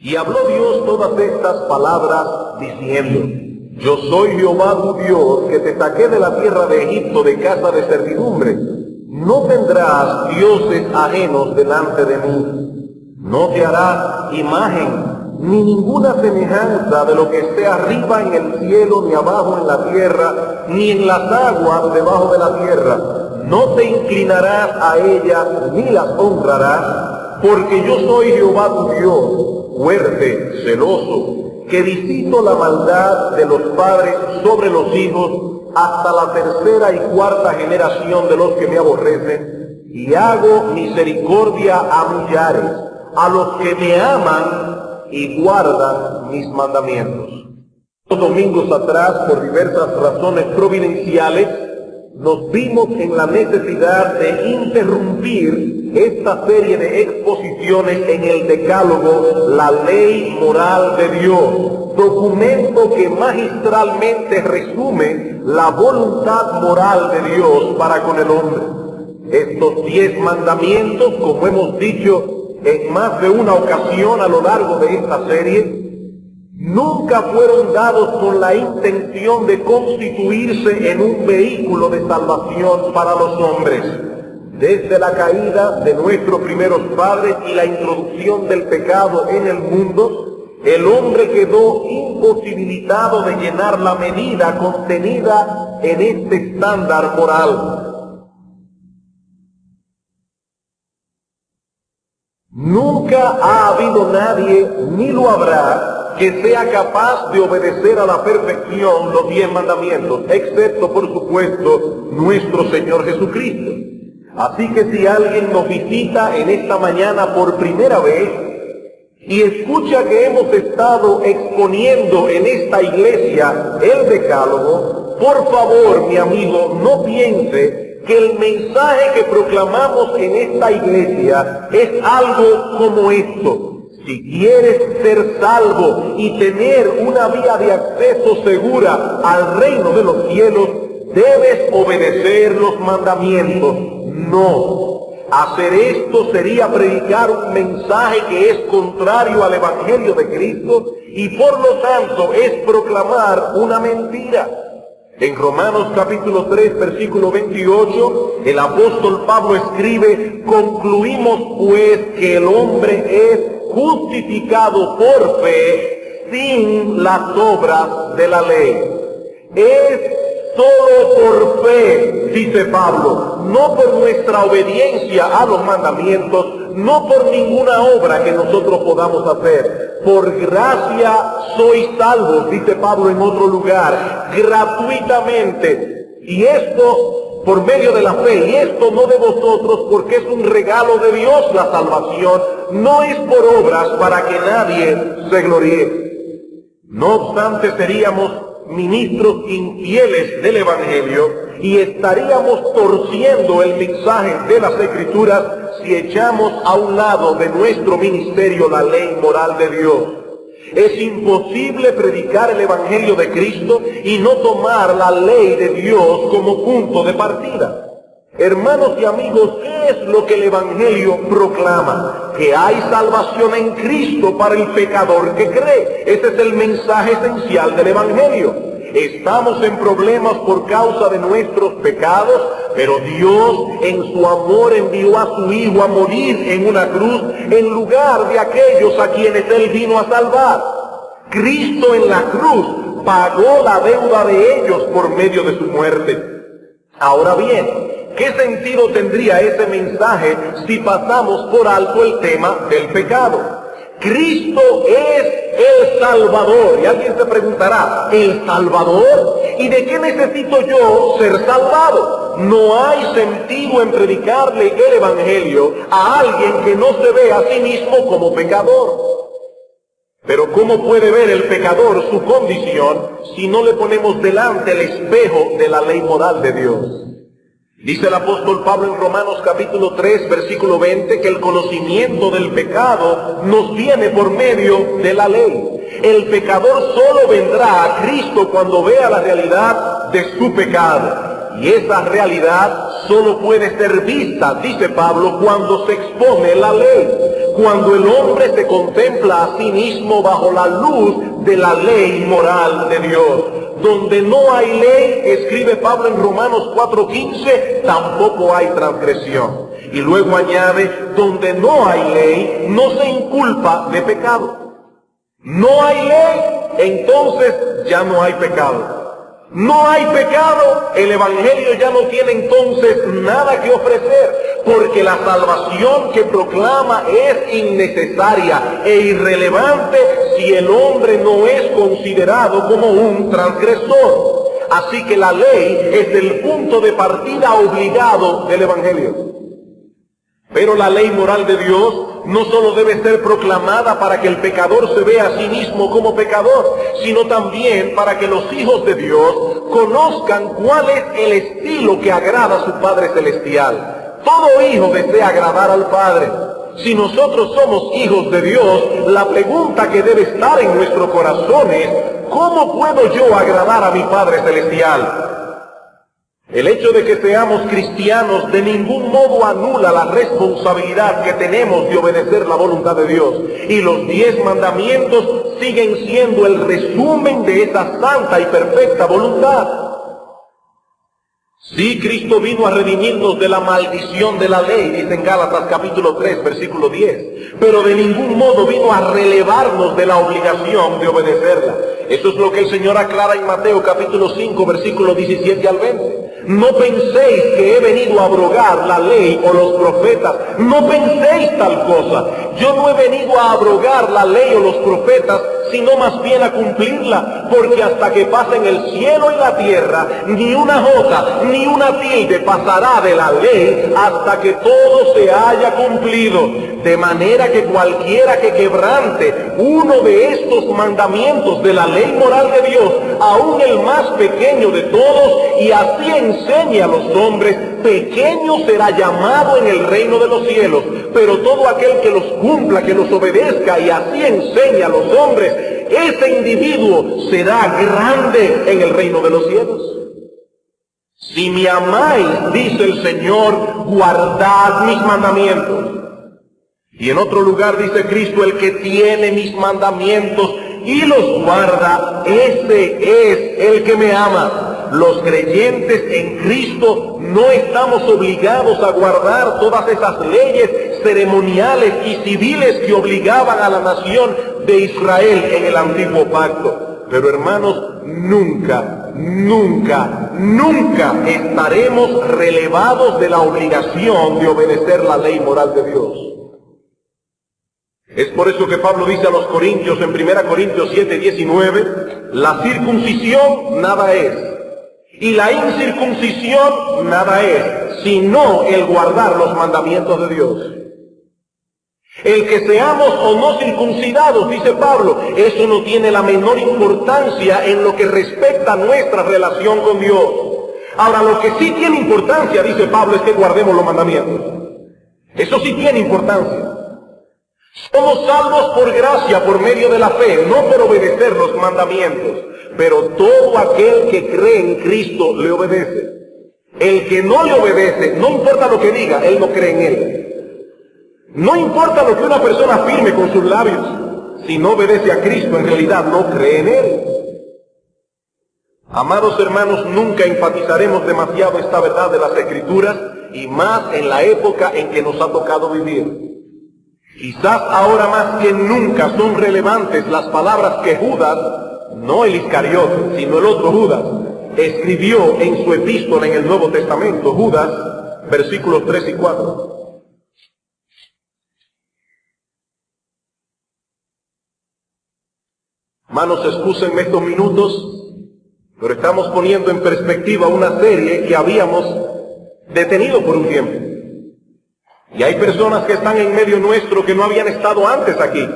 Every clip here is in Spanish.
Y habló Dios todas estas palabras, diciendo: Yo soy Jehová tu Dios, que te saqué de la tierra de Egipto, de casa de servidumbre. No tendrás dioses ajenos delante de mí. No te harás imagen, ni ninguna semejanza de lo que esté arriba en el cielo, ni abajo en la tierra, ni en las aguas debajo de la tierra. No te inclinarás a ellas, ni las honrarás, porque yo soy Jehová tu Dios, fuerte, celoso, que visito la maldad de los padres sobre los hijos, hasta la tercera y cuarta generación de los que me aborrecen, y hago misericordia a millares, a los que me aman y guardan mis mandamientos. Dos domingos atrás, por diversas razones providenciales, nos vimos en la necesidad de interrumpir esta serie de exposiciones en el Decálogo, la ley moral de Dios, documento que magistralmente resume la voluntad moral de Dios para con el hombre. Estos 10 mandamientos, como hemos dicho en más de una ocasión a lo largo de esta serie, nunca fueron dados con la intención de constituirse en un vehículo de salvación para los hombres. Desde la caída de nuestros primeros padres y la introducción del pecado en el mundo, el hombre quedó imposibilitado de llenar la medida contenida en este estándar moral. Nunca ha habido nadie, ni lo habrá, que sea capaz de obedecer a la perfección los 10 mandamientos, excepto, por supuesto, nuestro Señor Jesucristo. Así que si alguien nos visita en esta mañana por primera vez y escucha que hemos estado exponiendo en esta iglesia el Decálogo, por favor, mi amigo, no piense que el mensaje que proclamamos en esta iglesia es algo como esto: si quieres ser salvo y tener una vía de acceso segura al reino de los cielos, debes obedecer los mandamientos. No. Hacer esto sería predicar un mensaje que es contrario al Evangelio de Cristo y por lo tanto es proclamar una mentira. En Romanos capítulo 3, versículo 28, el apóstol Pablo escribe: concluimos pues que el hombre es justificado por fe sin las obras de la ley. Es solo por fe, dice Pablo, no por nuestra obediencia a los mandamientos, no por ninguna obra que nosotros podamos hacer. Por gracia sois salvos, dice Pablo en otro lugar, gratuitamente. Y esto por medio de la fe, y esto no de vosotros, porque es un regalo de Dios la salvación, no es por obras para que nadie se gloríe. No obstante, seríamos ministros infieles del Evangelio y estaríamos torciendo el mensaje de las Escrituras si echamos a un lado de nuestro ministerio la ley moral de Dios. Es imposible predicar el Evangelio de Cristo y no tomar la ley de Dios como punto de partida. Hermanos y amigos, ¿qué es lo que el Evangelio proclama? Que hay salvación en Cristo para el pecador que cree. Ese es el mensaje esencial del Evangelio. Estamos en problemas por causa de nuestros pecados, pero Dios en su amor envió a su Hijo a morir en una cruz en lugar de aquellos a quienes Él vino a salvar. Cristo en la cruz pagó la deuda de ellos por medio de su muerte. Ahora bien, ¿qué sentido tendría ese mensaje si pasamos por alto el tema del pecado? Cristo es el Salvador. Y alguien se preguntará, ¿el Salvador? ¿Y de qué necesito yo ser salvado? No hay sentido en predicarle el Evangelio a alguien que no se ve a sí mismo como pecador. Pero ¿cómo puede ver el pecador su condición si no le ponemos delante el espejo de la ley moral de Dios? Dice el apóstol Pablo en Romanos capítulo 3, versículo 20, que el conocimiento del pecado nos viene por medio de la ley. El pecador solo vendrá a Cristo cuando vea la realidad de su pecado. Y esa realidad solo puede ser vista, dice Pablo, cuando se expone la ley. cuando el hombre se contempla a sí mismo bajo la luz de la ley moral de Dios. Donde no hay ley, escribe Pablo en Romanos 4:15, tampoco hay transgresión. Y luego añade, donde no hay ley, no se inculpa de pecado. No hay ley, entonces ya no hay pecado. No hay pecado, el Evangelio ya no tiene entonces nada que ofrecer, porque la salvación que proclama es innecesaria e irrelevante si el hombre no es considerado como un transgresor. Así que la ley es el punto de partida obligado del Evangelio. Pero la ley moral de Dios no solo debe ser proclamada para que el pecador se vea a sí mismo como pecador, sino también para que los hijos de Dios conozcan cuál es el estilo que agrada a su Padre Celestial. Todo hijo desea agradar al Padre. Si nosotros somos hijos de Dios, la pregunta que debe estar en nuestro corazón es, ¿cómo puedo yo agradar a mi Padre Celestial? El hecho de que seamos cristianos de ningún modo anula la responsabilidad que tenemos de obedecer la voluntad de Dios. Y los 10 mandamientos siguen siendo el resumen de esa santa y perfecta voluntad. Sí, Cristo vino a redimirnos de la maldición de la ley, dice en Gálatas capítulo 3, versículo 10. Pero de ningún modo vino a relevarnos de la obligación de obedecerla. Eso es lo que el Señor aclara en Mateo capítulo 5, versículo 17 al 20. No penséis que he venido a abrogar la ley o los profetas. No penséis tal cosa. Yo no he venido a abrogar la ley o los profetas, sino más bien a cumplirla. Porque hasta que pasen el cielo y la tierra, ni una jota, ni una tilde pasará de la ley hasta que todo se haya cumplido. De manera que cualquiera que quebrante uno de estos mandamientos de la ley moral de Dios, aun el más pequeño de todos, y así enseñe a los hombres, pequeño será llamado en el reino de los cielos. Pero todo aquel que los cumpla, que los obedezca y así enseñe a los hombres, ese individuo será grande en el reino de los cielos. Si me amáis, dice el Señor, guardad mis mandamientos. Y en otro lugar dice Cristo, el que tiene mis mandamientos y los guarda, ese es el que me ama. Los creyentes en Cristo no estamos obligados a guardar todas esas leyes ceremoniales y civiles que obligaban a la nación de Israel en el antiguo pacto. Pero hermanos, nunca, nunca, nunca estaremos relevados de la obligación de obedecer la ley moral de Dios. Es por eso que Pablo dice a los Corintios en 1 Corintios 7:19, la circuncisión nada es, y la incircuncisión nada es, sino el guardar los mandamientos de Dios. El que seamos o no circuncidados, dice Pablo, eso no tiene la menor importancia en lo que respecta a nuestra relación con Dios. Ahora, lo que sí tiene importancia, dice Pablo, es que guardemos los mandamientos. Eso sí tiene importancia. Somos salvos por gracia, por medio de la fe, no por obedecer los mandamientos. Pero todo aquel que cree en Cristo le obedece. El que no le obedece, no importa lo que diga, él no cree en él. No importa lo que una persona afirme con sus labios, si no obedece a Cristo, en realidad no cree en él. Amados hermanos, nunca enfatizaremos demasiado esta verdad de las Escrituras, y más en la época en que nos ha tocado vivir. Quizás ahora más que nunca son relevantes las palabras que Judas, no el Iscariote, sino el otro Judas, escribió en su epístola en el Nuevo Testamento. Judas, versículos 3 y 4. Hermanos, excúsenme estos minutos, pero estamos poniendo en perspectiva una serie que habíamos detenido por un tiempo. Y hay personas que están en medio nuestro que no habían estado antes aquí.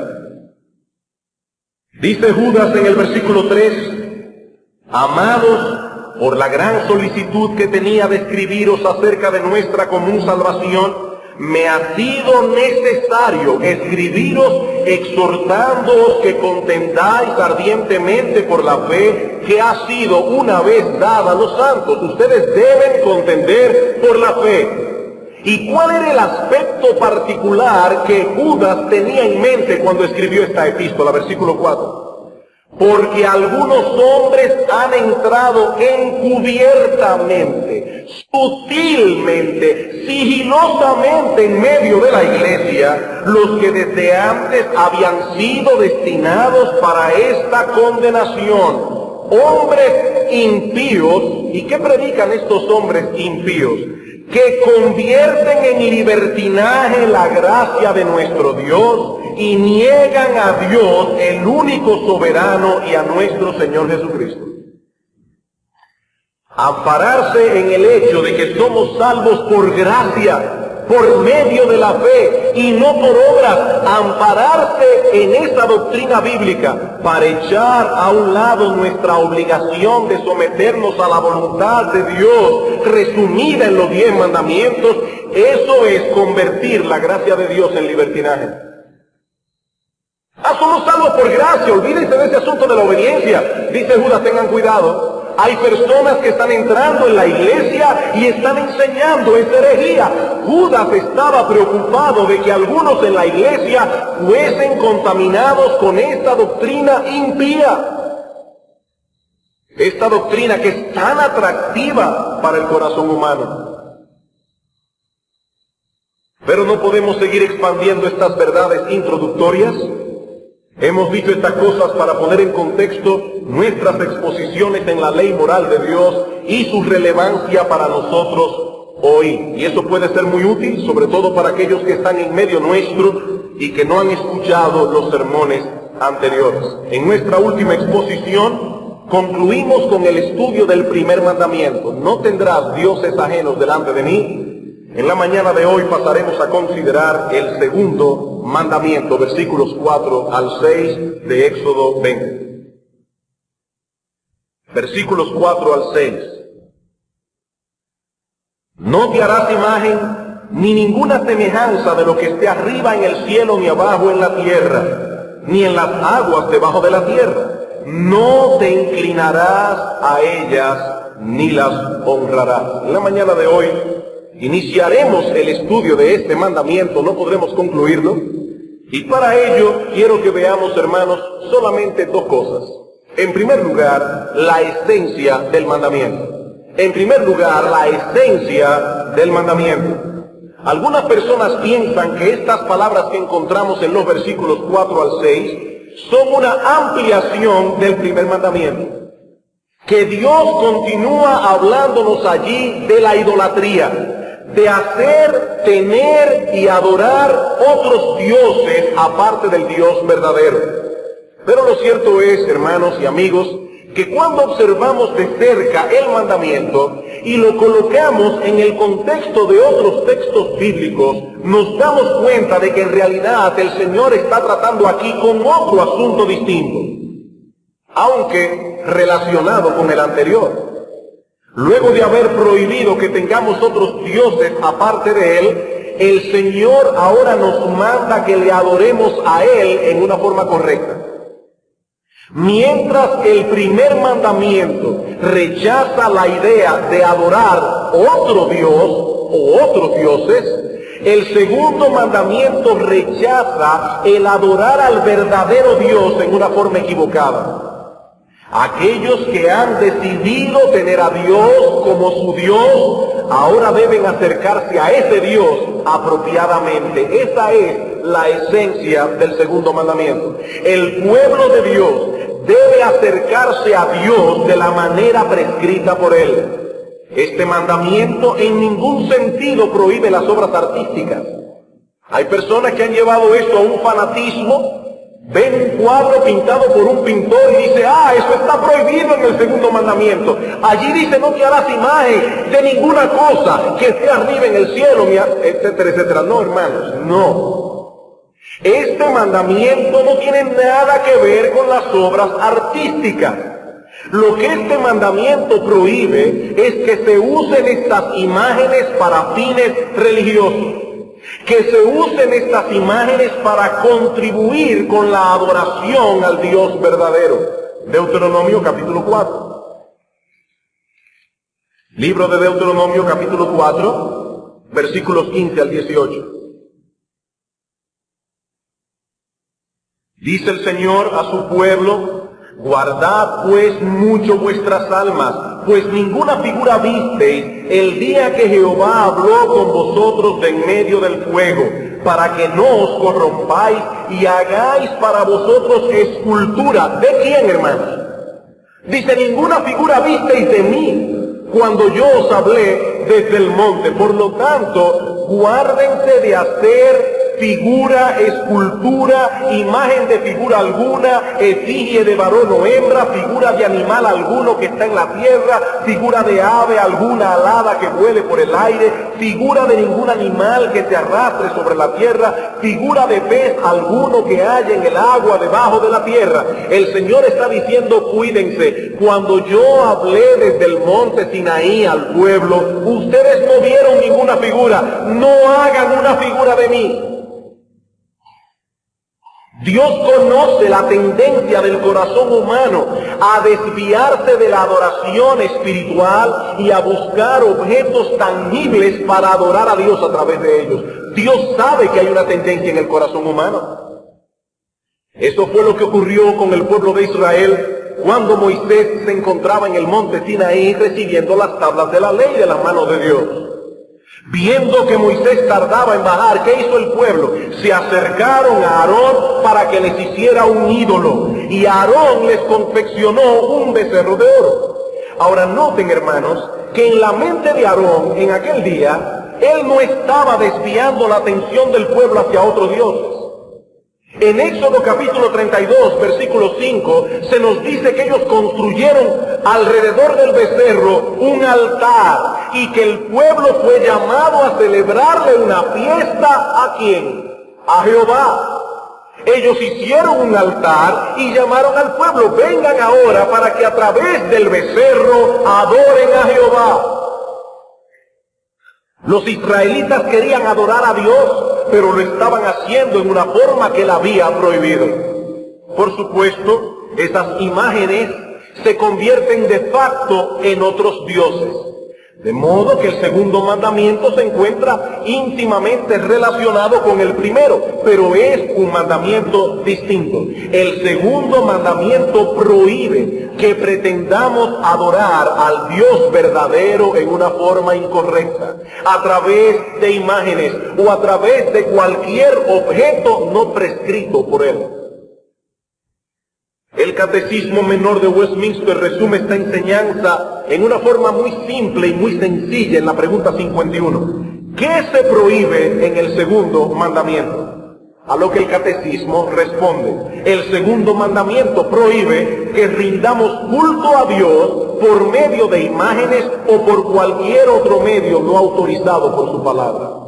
Dice Judas en el versículo 3, amados, por la gran solicitud que tenía de escribiros acerca de nuestra común salvación, me ha sido necesario escribiros exhortándoos que contendáis ardientemente por la fe que ha sido una vez dada a los santos. Ustedes deben contender por la fe. ¿Y cuál era el aspecto particular que Judas tenía en mente cuando escribió esta epístola? Versículo 4. Porque algunos hombres han entrado encubiertamente, sutilmente, sigilosamente en medio de la iglesia, los que desde antes habían sido destinados para esta condenación. Hombres impíos. ¿Y qué predican estos hombres impíos? Que convierten en libertinaje la gracia de nuestro Dios y niegan a Dios, el único soberano, y a nuestro Señor Jesucristo. Ampararse en el hecho de que somos salvos por gracia, por medio de la fe y no por obras, ampararse en esa doctrina bíblica para echar a un lado nuestra obligación de someternos a la voluntad de Dios resumida en los 10 mandamientos, eso es convertir la gracia de Dios en libertinaje. Somos salvos por gracia, olvídense de ese asunto de la obediencia. Dice Judas, tengan cuidado. Hay personas que están entrando en la iglesia y están enseñando esa herejía. Judas estaba preocupado de que algunos en la iglesia fuesen contaminados con esta doctrina impía. Esta doctrina que es tan atractiva para el corazón humano. Pero no podemos seguir expandiendo estas verdades introductorias. Hemos dicho estas cosas para poner en contexto nuestras exposiciones en la ley moral de Dios y su relevancia para nosotros hoy. Y eso puede ser muy útil, sobre todo para aquellos que están en medio nuestro y que no han escuchado los sermones anteriores. En nuestra última exposición concluimos con el estudio del primer mandamiento. No tendrás dioses ajenos delante de mí. En la mañana de hoy pasaremos a considerar el segundo mandamiento, versículos 4 al 6 de Éxodo 20. Versículos 4 al 6. No te harás imagen ni ninguna semejanza de lo que esté arriba en el cielo, ni abajo en la tierra, ni en las aguas debajo de la tierra. No te inclinarás a ellas ni las honrarás. En la mañana de hoy iniciaremos el estudio de este mandamiento, no podremos concluirlo, y para ello quiero que veamos, hermanos, solamente dos cosas. En primer lugar, la esencia del mandamiento. En primer lugar, la esencia del mandamiento. Algunas personas piensan que estas palabras que encontramos en los versículos 4 al 6 son una ampliación del primer mandamiento. Que Dios continúa hablándonos allí de la idolatría, de hacer, tener y adorar otros dioses aparte del Dios verdadero. Pero lo cierto es, hermanos y amigos, que cuando observamos de cerca el mandamiento y lo colocamos en el contexto de otros textos bíblicos, nos damos cuenta de que en realidad el Señor está tratando aquí con otro asunto distinto, aunque relacionado con el anterior. Luego de haber prohibido que tengamos otros dioses aparte de Él, el Señor ahora nos manda que le adoremos a Él en una forma correcta. Mientras el primer mandamiento rechaza la idea de adorar otro Dios o otros dioses, el segundo mandamiento rechaza el adorar al verdadero Dios en una forma equivocada. Aquellos que han decidido tener a Dios como su Dios, ahora deben acercarse a ese Dios apropiadamente. Esa es la esencia del segundo mandamiento. El pueblo de Dios debe acercarse a Dios de la manera prescrita por Él. Este mandamiento en ningún sentido prohíbe las obras artísticas. Hay personas que han llevado esto a un fanatismo. Ven un cuadro pintado por un pintor y dice, eso está prohibido en el segundo mandamiento. Allí dice, no te harás imagen de ninguna cosa que esté arriba en el cielo, etcétera, etcétera. No, hermanos, no. Este mandamiento no tiene nada que ver con las obras artísticas. Lo que este mandamiento prohíbe es que se usen estas imágenes para fines religiosos. Que se usen estas imágenes para contribuir con la adoración al Dios verdadero. Deuteronomio capítulo 4. Libro de Deuteronomio capítulo 4, versículos 15 al 18. Dice el Señor a su pueblo: guardad pues mucho vuestras almas, pues ninguna figura visteis el día que Jehová habló con vosotros de en medio del fuego, para que no os corrompáis y hagáis para vosotros escultura. ¿De quién, hermanos? Dice: ninguna figura visteis de mí cuando yo os hablé desde el monte. Por lo tanto, guárdense de hacer figura, escultura, imagen de figura alguna, efigie de varón o hembra, figura de animal alguno que está en la tierra, figura de ave alguna alada que vuele por el aire, figura de ningún animal que se arrastre sobre la tierra, figura de pez alguno que haya en el agua debajo de la tierra. El Señor está diciendo: cuídense. Cuando yo hablé desde el monte Sinaí al pueblo, ustedes no vieron ninguna figura. No hagan una figura de mí. Dios conoce la tendencia del corazón humano a desviarse de la adoración espiritual y a buscar objetos tangibles para adorar a Dios a través de ellos. Dios sabe que hay una tendencia en el corazón humano. Eso fue lo que ocurrió con el pueblo de Israel cuando Moisés se encontraba en el monte Sinaí recibiendo las tablas de la ley de las manos de Dios. Viendo que Moisés tardaba en bajar, ¿qué hizo el pueblo? Se acercaron a Aarón para que les hiciera un ídolo, y Aarón les confeccionó un becerro de oro. Ahora noten, hermanos, que en la mente de Aarón en aquel día, él no estaba desviando la atención del pueblo hacia otros dioses. En Éxodo capítulo 32, versículo 5, se nos dice que ellos construyeron alrededor del becerro un altar y que el pueblo fue llamado a celebrarle una fiesta. ¿A quién? A Jehová. Ellos hicieron un altar y llamaron al pueblo: vengan ahora para que a través del becerro adoren a Jehová. Los israelitas querían adorar a Dios, pero lo estaban haciendo en una forma que él había prohibido. Por supuesto, esas imágenes se convierten de facto en otros dioses. De modo que el segundo mandamiento se encuentra íntimamente relacionado con el primero, pero es un mandamiento distinto. El segundo mandamiento prohíbe que pretendamos adorar al Dios verdadero en una forma incorrecta, a través de imágenes o a través de cualquier objeto no prescrito por él. El Catecismo Menor de Westminster resume esta enseñanza en una forma muy simple y muy sencilla en la pregunta 51. ¿Qué se prohíbe en el segundo mandamiento? A lo que el Catecismo responde: el segundo mandamiento prohíbe que rindamos culto a Dios por medio de imágenes o por cualquier otro medio no autorizado por su palabra.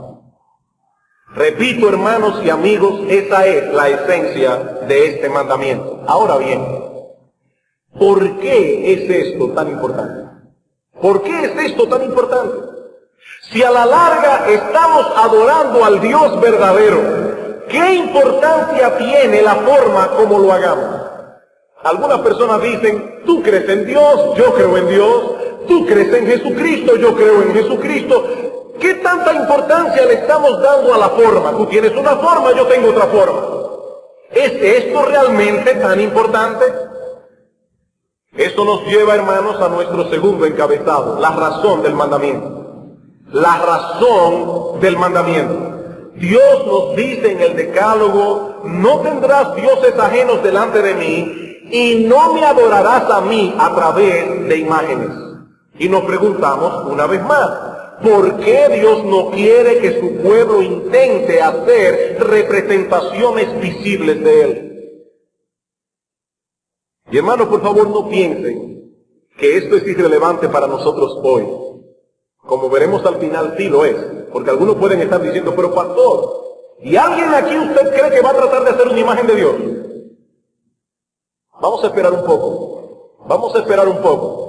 Repito, hermanos y amigos, esa es la esencia de este mandamiento. Ahora bien, ¿por qué es esto tan importante? ¿Por qué es esto tan importante? Si a la larga estamos adorando al Dios verdadero, ¿qué importancia tiene la forma como lo hagamos? Algunas personas dicen: tú crees en Dios, yo creo en Dios; tú crees en Jesucristo, yo creo en Jesucristo. ¿Qué tanta importancia le estamos dando a la forma? Tú tienes una forma, yo tengo otra forma. ¿Es esto realmente tan importante? Esto nos lleva, hermanos, a nuestro segundo encabezado: la razón del mandamiento. La razón del mandamiento. Dios nos dice en el Decálogo: no tendrás dioses ajenos delante de mí y no me adorarás a mí a través de imágenes. Y nos preguntamos una vez más: ¿por qué Dios no quiere que su pueblo intente hacer representaciones visibles de Él? Y hermanos, por favor, no piensen que esto es irrelevante para nosotros hoy. Como veremos al final, sí lo es. Porque algunos pueden estar diciendo: pero pastor, ¿y alguien aquí usted cree que va a tratar de hacer una imagen de Dios? Vamos a esperar un poco. Vamos a esperar un poco.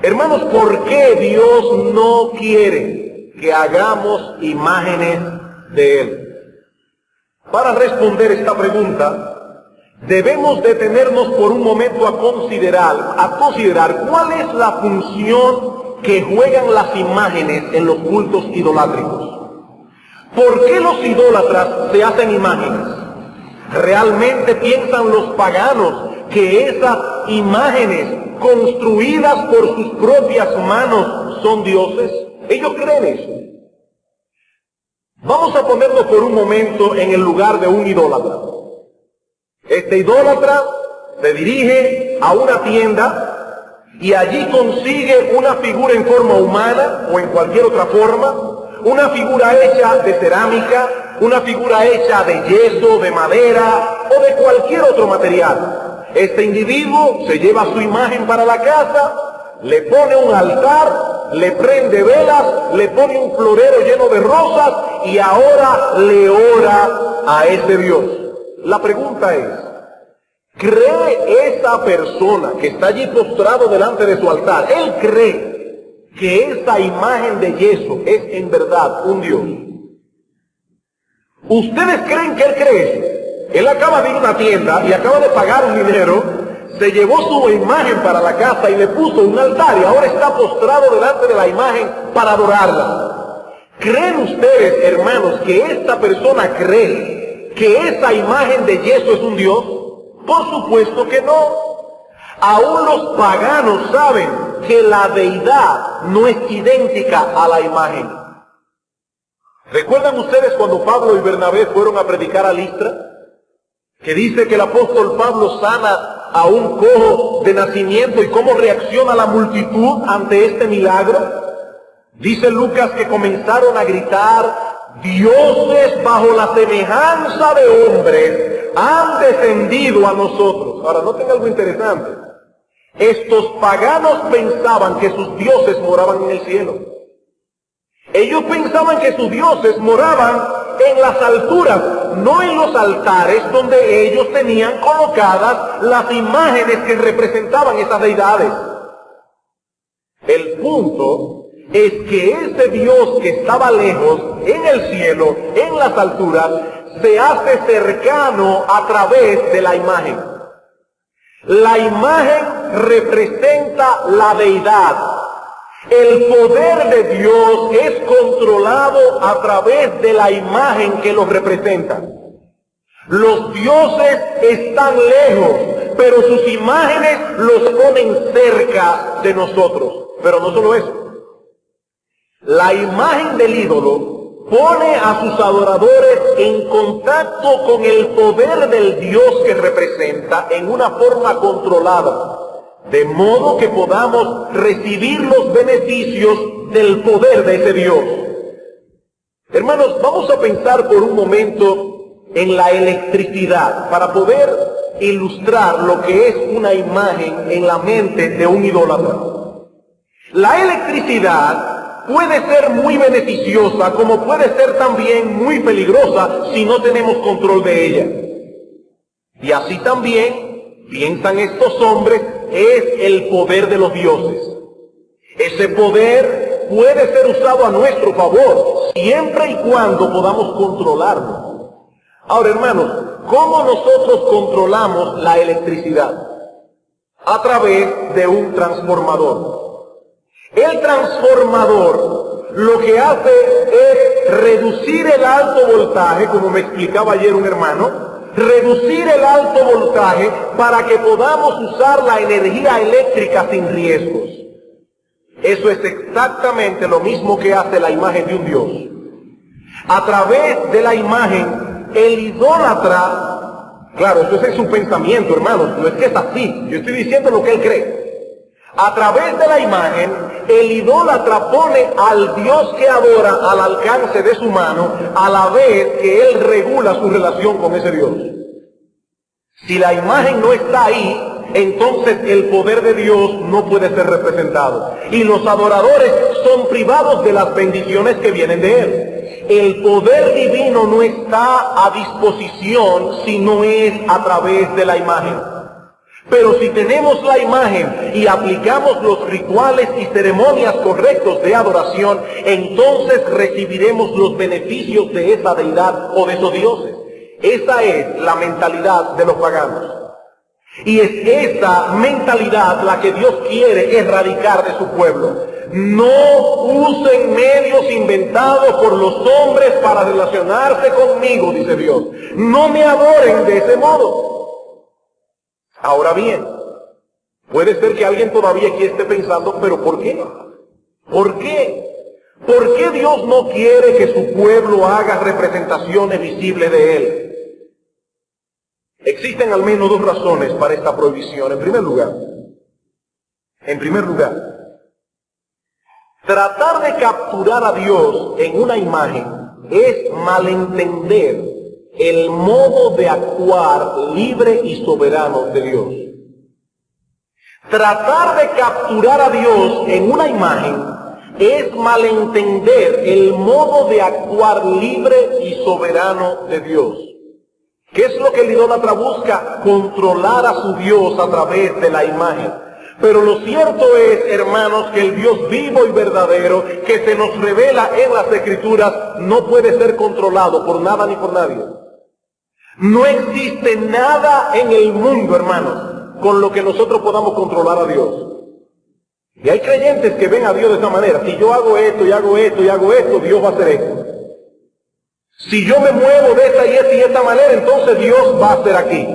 Hermanos, ¿por qué Dios no quiere que hagamos imágenes de Él? Para responder esta pregunta, debemos detenernos por un momento a considerar cuál es la función que juegan las imágenes en los cultos idolátricos. ¿Por qué los idólatras se hacen imágenes? ¿Realmente piensan los paganos que esas imágenes construidas por sus propias manos son dioses? Ellos creen eso. Vamos a ponernos por un momento en el lugar de un idólatra. Este idólatra se dirige a una tienda y allí consigue una figura en forma humana o en cualquier otra forma, una figura hecha de cerámica, una figura hecha de yeso, de madera o de cualquier otro material. Este individuo se lleva su imagen para la casa, le pone un altar, le prende velas, le pone un florero lleno de rosas y ahora le ora a ese Dios. La pregunta es, ¿cree esa persona que está allí postrado delante de su altar, él cree que esa imagen de yeso es en verdad un Dios? ¿Ustedes creen que él cree eso? Él acaba de ir a una tienda y acaba de pagar un dinero, se llevó su imagen para la casa y le puso un altar y ahora está postrado delante de la imagen para adorarla. ¿Creen ustedes, hermanos, que esta persona cree que esa imagen de yeso es un Dios? Por supuesto que no. Aún los paganos saben que la deidad no es idéntica a la imagen. ¿Recuerdan ustedes cuando Pablo y Bernabé fueron a predicar a Listra? Que dice que el apóstol Pablo sana a un cojo de nacimiento y cómo reacciona la multitud ante este milagro. Dice Lucas que comenzaron a gritar, dioses bajo la semejanza de hombres han descendido a nosotros. Ahora, noten algo interesante. Estos paganos pensaban que sus dioses moraban en el cielo. Ellos pensaban que sus dioses moraban en las alturas, no en los altares donde ellos tenían colocadas las imágenes que representaban esas deidades. El punto es que ese Dios que estaba lejos, en el cielo, en las alturas, se hace cercano a través de la imagen. La imagen representa la deidad. El poder de Dios es controlado a través de la imagen que los representa. Los dioses están lejos, pero sus imágenes los ponen cerca de nosotros. Pero no solo eso. La imagen del ídolo pone a sus adoradores en contacto con el poder del Dios que representa en una forma controlada, de modo que podamos recibir los beneficios del poder de ese Dios. Hermanos, vamos a pensar por un momento en la electricidad para poder ilustrar lo que es una imagen en la mente de un idólatra. La electricidad puede ser muy beneficiosa, como puede ser también muy peligrosa si no tenemos control de ella. Y así también, piensan estos hombres, es el poder de los dioses. Ese poder puede ser usado a nuestro favor, siempre y cuando podamos controlarlo. Ahora, hermanos, ¿cómo nosotros controlamos la electricidad? A través de un transformador. El transformador lo que hace es reducir el alto voltaje, como me explicaba ayer un hermano, reducir el alto voltaje para que podamos usar la energía eléctrica sin riesgos. Eso es exactamente lo mismo que hace la imagen de un Dios. A través de la imagen, el idólatra, claro, eso es en su pensamiento, hermanos, no es que es así, yo estoy diciendo lo que él cree. A través de la imagen, el idólatra pone al Dios que adora al alcance de su mano, a la vez que él regula su relación con ese Dios. Si la imagen no está ahí, entonces el poder de Dios no puede ser representado. Y los adoradores son privados de las bendiciones que vienen de Él. El poder divino no está a disposición si no es a través de la imagen. Pero si tenemos la imagen y aplicamos los rituales y ceremonias correctos de adoración, entonces recibiremos los beneficios de esa deidad o de esos dioses. Esa es la mentalidad de los paganos. Y es esa mentalidad la que Dios quiere erradicar de su pueblo. No usen medios inventados por los hombres para relacionarse conmigo, dice Dios. No me adoren de ese modo. Ahora bien, puede ser que alguien todavía aquí esté pensando, pero ¿por qué? ¿Por qué? ¿Por qué Dios no quiere que su pueblo haga representaciones visibles de Él? Existen al menos dos razones para esta prohibición. En primer lugar, tratar de capturar a Dios en una imagen es malentender el modo de actuar libre y soberano de Dios. Tratar de capturar a Dios en una imagen es malentender el modo de actuar libre y soberano de Dios. ¿Qué es lo que el idólatra busca? Controlar a su Dios a través de la imagen. Pero lo cierto es, hermanos, que el Dios vivo y verdadero que se nos revela en las Escrituras no puede ser controlado por nada ni por nadie. No existe nada en el mundo, hermanos, con lo que nosotros podamos controlar a Dios. Y hay creyentes que ven a Dios de esa manera. Si yo hago esto y hago esto y hago esto, Dios va a hacer esto. Si yo me muevo de esta y esta manera, entonces Dios va a hacer aquí.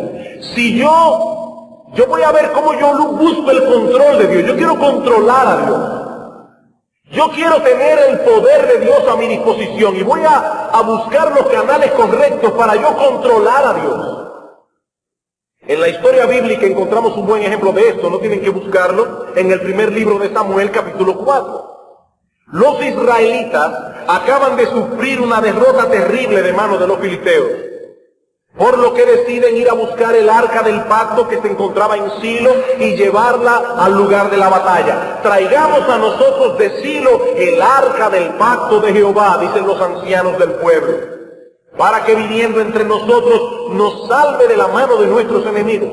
Si yo voy a ver cómo yo busco el control de Dios. Yo quiero controlar a Dios. Yo quiero tener el poder de Dios a mi disposición y voy a buscar los canales correctos para yo controlar a Dios. En la historia bíblica encontramos un buen ejemplo de esto. No tienen que buscarlo en el primer libro de Samuel, capítulo 4. Los israelitas acaban de sufrir una derrota terrible de manos de los filisteos, por lo que deciden ir a buscar el arca del pacto que se encontraba en Silo y llevarla al lugar de la batalla. Traigamos a nosotros de Silo el arca del pacto de Jehová, dicen los ancianos del pueblo, para que viniendo entre nosotros nos salve de la mano de nuestros enemigos.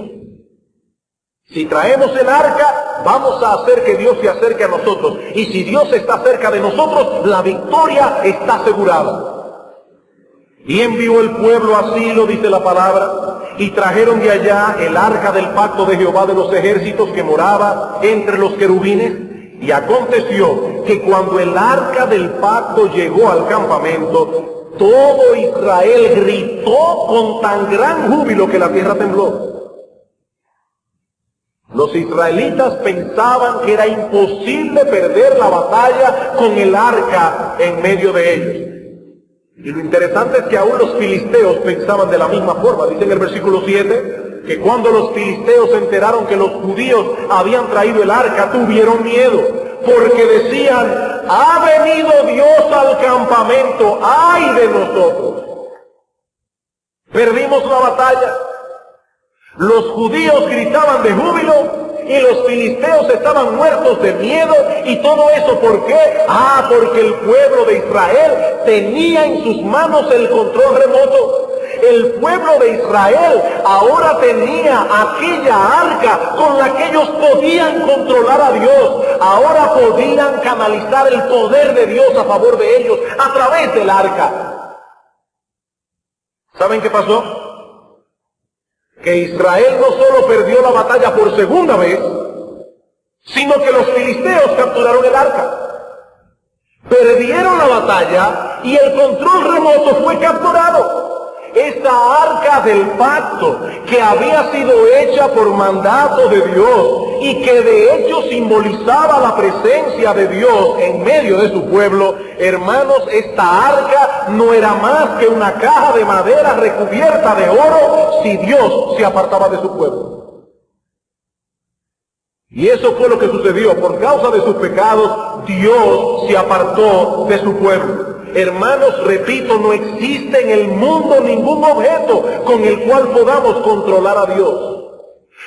Si traemos el arca, vamos a hacer que Dios se acerque a nosotros. Y si Dios está cerca de nosotros, la victoria está asegurada. Y envió el pueblo a Silo, dice la palabra, y trajeron de allá el arca del pacto de Jehová de los ejércitos que moraba entre los querubines. Y aconteció que cuando el arca del pacto llegó al campamento, todo Israel gritó con tan gran júbilo que la tierra tembló. Los israelitas pensaban que era imposible perder la batalla con el arca en medio de ellos. Y lo interesante es que aún los filisteos pensaban de la misma forma. Dice en el versículo 7 que cuando los filisteos se enteraron que los judíos habían traído el arca, tuvieron miedo, porque decían: ha venido Dios al campamento, ¡ay de nosotros! Perdimos la batalla. Los judíos gritaban de júbilo y los filisteos estaban muertos de miedo. ¿Y todo eso por qué? Porque el pueblo de Israel tenía en sus manos el control remoto. El pueblo de Israel ahora tenía aquella arca con la que ellos podían controlar a Dios. Ahora podían canalizar el poder de Dios a favor de ellos a través del arca. ¿Saben qué pasó? Que Israel no solo perdió la batalla por segunda vez, sino que los filisteos capturaron el arca. Perdieron la batalla y el control remoto fue capturado. Esta arca del pacto, que había sido hecha por mandato de Dios y que de hecho simbolizaba la presencia de Dios en medio de su pueblo, hermanos, esta arca no era más que una caja de madera recubierta de oro si Dios se apartaba de su pueblo. Y eso fue lo que sucedió. Por causa de sus pecados, Dios se apartó de su pueblo. Hermanos, repito, no existe en el mundo ningún objeto con el cual podamos controlar a Dios,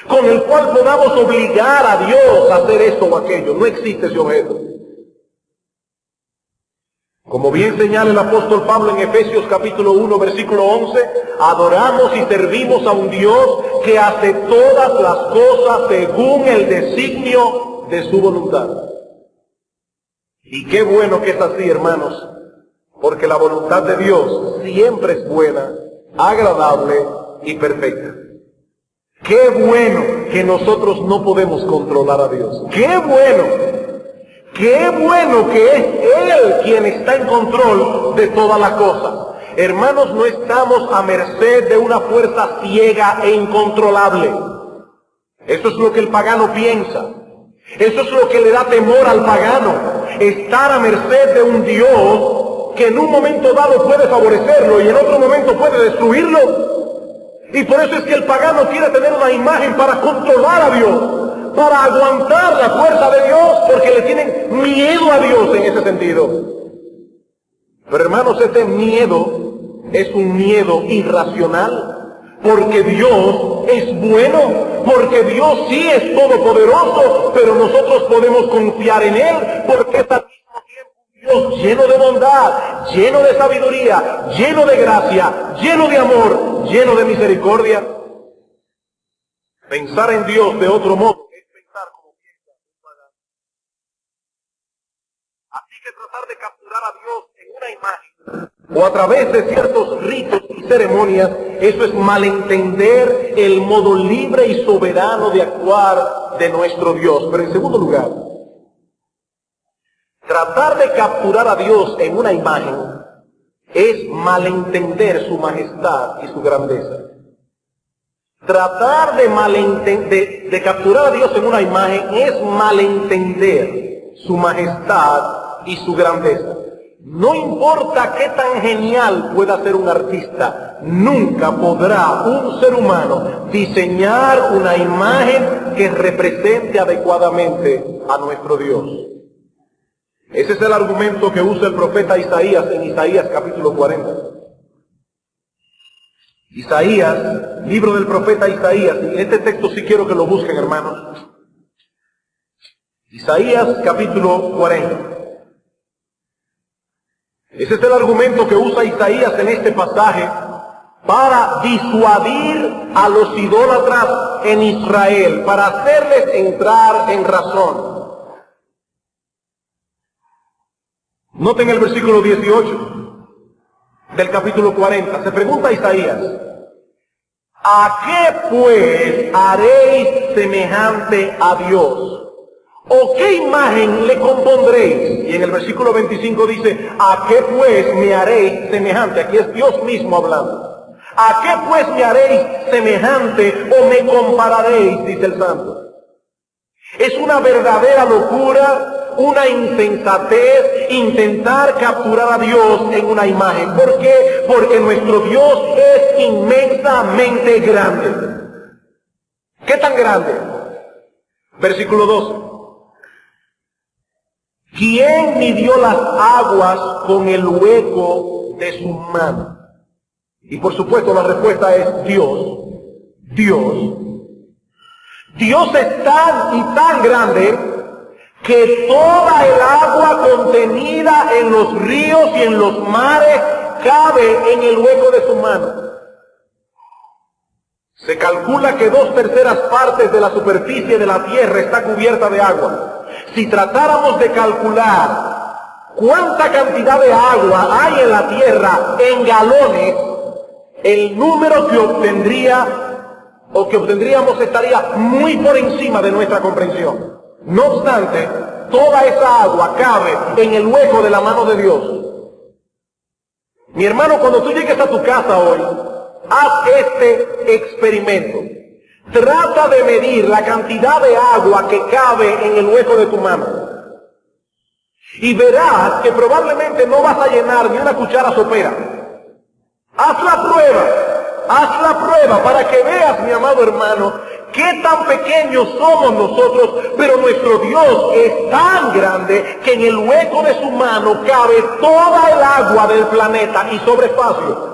con el cual podamos obligar a Dios a hacer esto o aquello. No existe ese objeto. Como bien señala el apóstol Pablo en Efesios capítulo 1, versículo 11, adoramos y servimos a un Dios que hace todas las cosas según el designio de su voluntad. Y qué bueno que es así, hermanos, porque la voluntad de Dios siempre es buena, agradable y perfecta. Qué bueno que nosotros no podemos controlar a Dios. Qué bueno que es Él quien está en control de todas las cosas. Hermanos, no estamos a merced de una fuerza ciega e incontrolable. Eso es lo que el pagano piensa. Eso es lo que le da temor al pagano. Estar a merced de un Dios que en un momento dado puede favorecerlo y en otro momento puede destruirlo. Y por eso es que el pagano quiere tener una imagen para controlar a Dios, para aguantar la fuerza de Dios, porque le tienen miedo a Dios en ese sentido. Pero hermanos, este miedo es un miedo irracional, porque Dios es bueno, porque Dios sí es todopoderoso, pero nosotros podemos confiar en Él, porque es al mismo tiempo un Dios lleno de bondad, lleno de sabiduría, lleno de gracia, lleno de amor, lleno de misericordia. Pensar en Dios de otro modo es pensar como piensa un pagano. Así que tratar de capturar a Dios en una imagen o a través de ciertos ritos y ceremonias, eso es malentender el modo libre y soberano de actuar de nuestro Dios. Pero en segundo lugar, tratar de capturar a Dios en una imagen es malentender su majestad y su grandeza. Tratar de capturar a Dios en una imagen es malentender su majestad y su grandeza. No importa qué tan genial pueda ser un artista, nunca podrá un ser humano diseñar una imagen que represente adecuadamente a nuestro Dios. Ese es el argumento que usa el profeta Isaías en Isaías capítulo 40. Isaías, libro del profeta Isaías, y este texto sí quiero que lo busquen, hermanos. Isaías capítulo 40. Ese es el argumento que usa Isaías en este pasaje para disuadir a los idólatras en Israel, para hacerles entrar en razón. Noten el versículo 18 del capítulo 40. Se pregunta Isaías: ¿a qué pues haréis semejante a Dios? ¿O qué imagen le compondréis? Y en el versículo 25 dice: ¿a qué pues me haréis semejante? Aquí es Dios mismo hablando. ¿A qué pues me haréis semejante o me compararéis? Dice el Santo. Es una verdadera locura, una insensatez intentar capturar a Dios en una imagen. ¿Por qué? Porque nuestro Dios es inmensamente grande. ¿Qué tan grande? Versículo 12. ¿Quién midió las aguas con el hueco de su mano? Y por supuesto la respuesta es Dios. Dios. Dios es tan y tan grande que toda el agua contenida en los ríos y en los mares cabe en el hueco de su mano. Se calcula que 2/3 partes de la superficie de la tierra está cubierta de agua. Si tratáramos de calcular cuánta cantidad de agua hay en la tierra en galones, el número que obtendríamos estaría muy por encima de nuestra comprensión. No obstante, toda esa agua cabe en el hueco de la mano de Dios. Mi hermano, cuando tú llegues a tu casa hoy, haz este experimento. Trata de medir la cantidad de agua que cabe en el hueco de tu mano. Y verás que probablemente no vas a llenar ni una cuchara sopera. Haz la prueba para que veas, mi amado hermano, qué tan pequeños somos nosotros, pero nuestro Dios es tan grande que en el hueco de su mano cabe toda el agua del planeta y sobre espacio.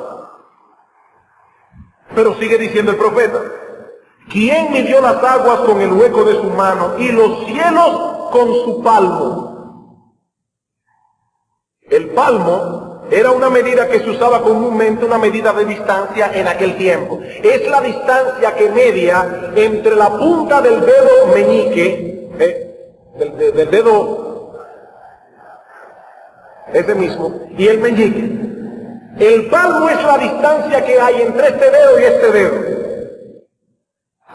Pero sigue diciendo el profeta: ¿quién midió las aguas con el hueco de su mano y los cielos con su palmo? El palmo era una medida que se usaba comúnmente, una medida de distancia en aquel tiempo. Es la distancia que media entre la punta del dedo meñique, del dedo ese mismo, y el meñique. El palmo es la distancia que hay entre este dedo y este dedo.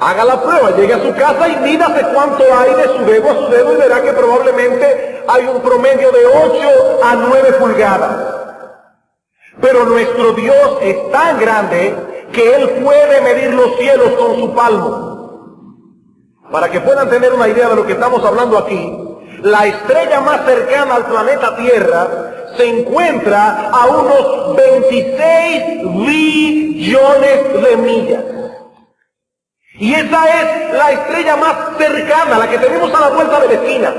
Haga la prueba, llegue a su casa y mídase cuánto hay de su dedo a su dedo y verá que probablemente hay un promedio de 8 a 9 pulgadas. Pero nuestro Dios es tan grande que Él puede medir los cielos con su palmo. Para que puedan tener una idea de lo que estamos hablando aquí, la estrella más cercana al planeta Tierra se encuentra a unos 26 billones de millas. Y esa es la estrella más cercana, la que tenemos a la vuelta de la esquina.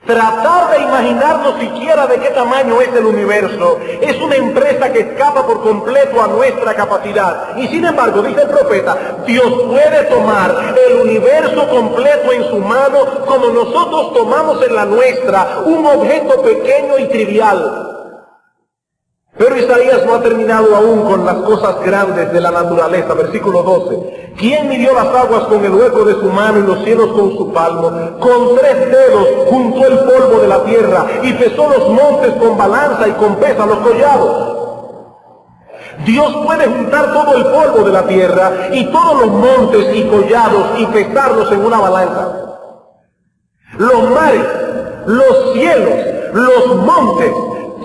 Tratar de imaginarnos siquiera de qué tamaño es el universo es una empresa que escapa por completo a nuestra capacidad. Y sin embargo, dice el profeta, Dios puede tomar el universo completo en su mano como nosotros tomamos en la nuestra un objeto pequeño y trivial. Pero Isaías no ha terminado aún con las cosas grandes de la naturaleza. Versículo 12. ¿Quién midió las aguas con el hueco de su mano y los cielos con su palmo? Con 3 dedos juntó el polvo de la tierra y pesó los montes con balanza y con pesa los collados. Dios puede juntar todo el polvo de la tierra y todos los montes y collados y pesarlos en una balanza. Los mares, los cielos, los montes,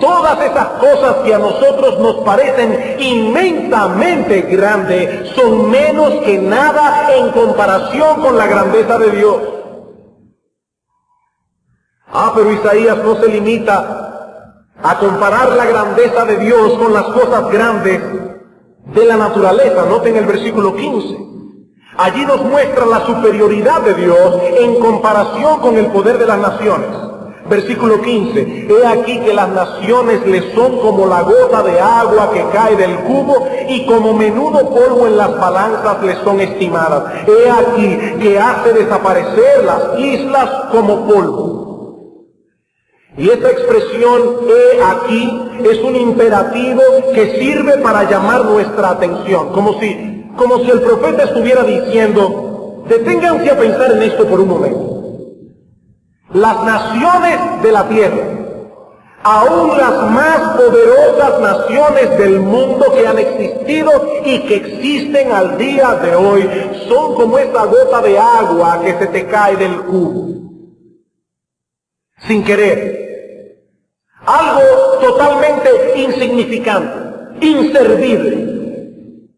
todas esas cosas que a nosotros nos parecen inmensamente grandes son menos que nada en comparación con la grandeza de Dios. Pero Isaías no se limita a comparar la grandeza de Dios con las cosas grandes de la naturaleza. Noten el versículo 15. Allí nos muestra la superioridad de Dios en comparación con el poder de las naciones. Versículo 15, he aquí que las naciones le son como la gota de agua que cae del cubo y como menudo polvo en las balanzas le son estimadas. He aquí que hace desaparecer las islas como polvo. Y esta expresión, he aquí, es un imperativo que sirve para llamar nuestra atención, como si el profeta estuviera diciendo, deténganse a pensar en esto por un momento. Las naciones de la tierra, aún las más poderosas naciones del mundo que han existido y que existen al día de hoy, son como esa gota de agua que se te cae del cubo, sin querer. Algo totalmente insignificante, inservible.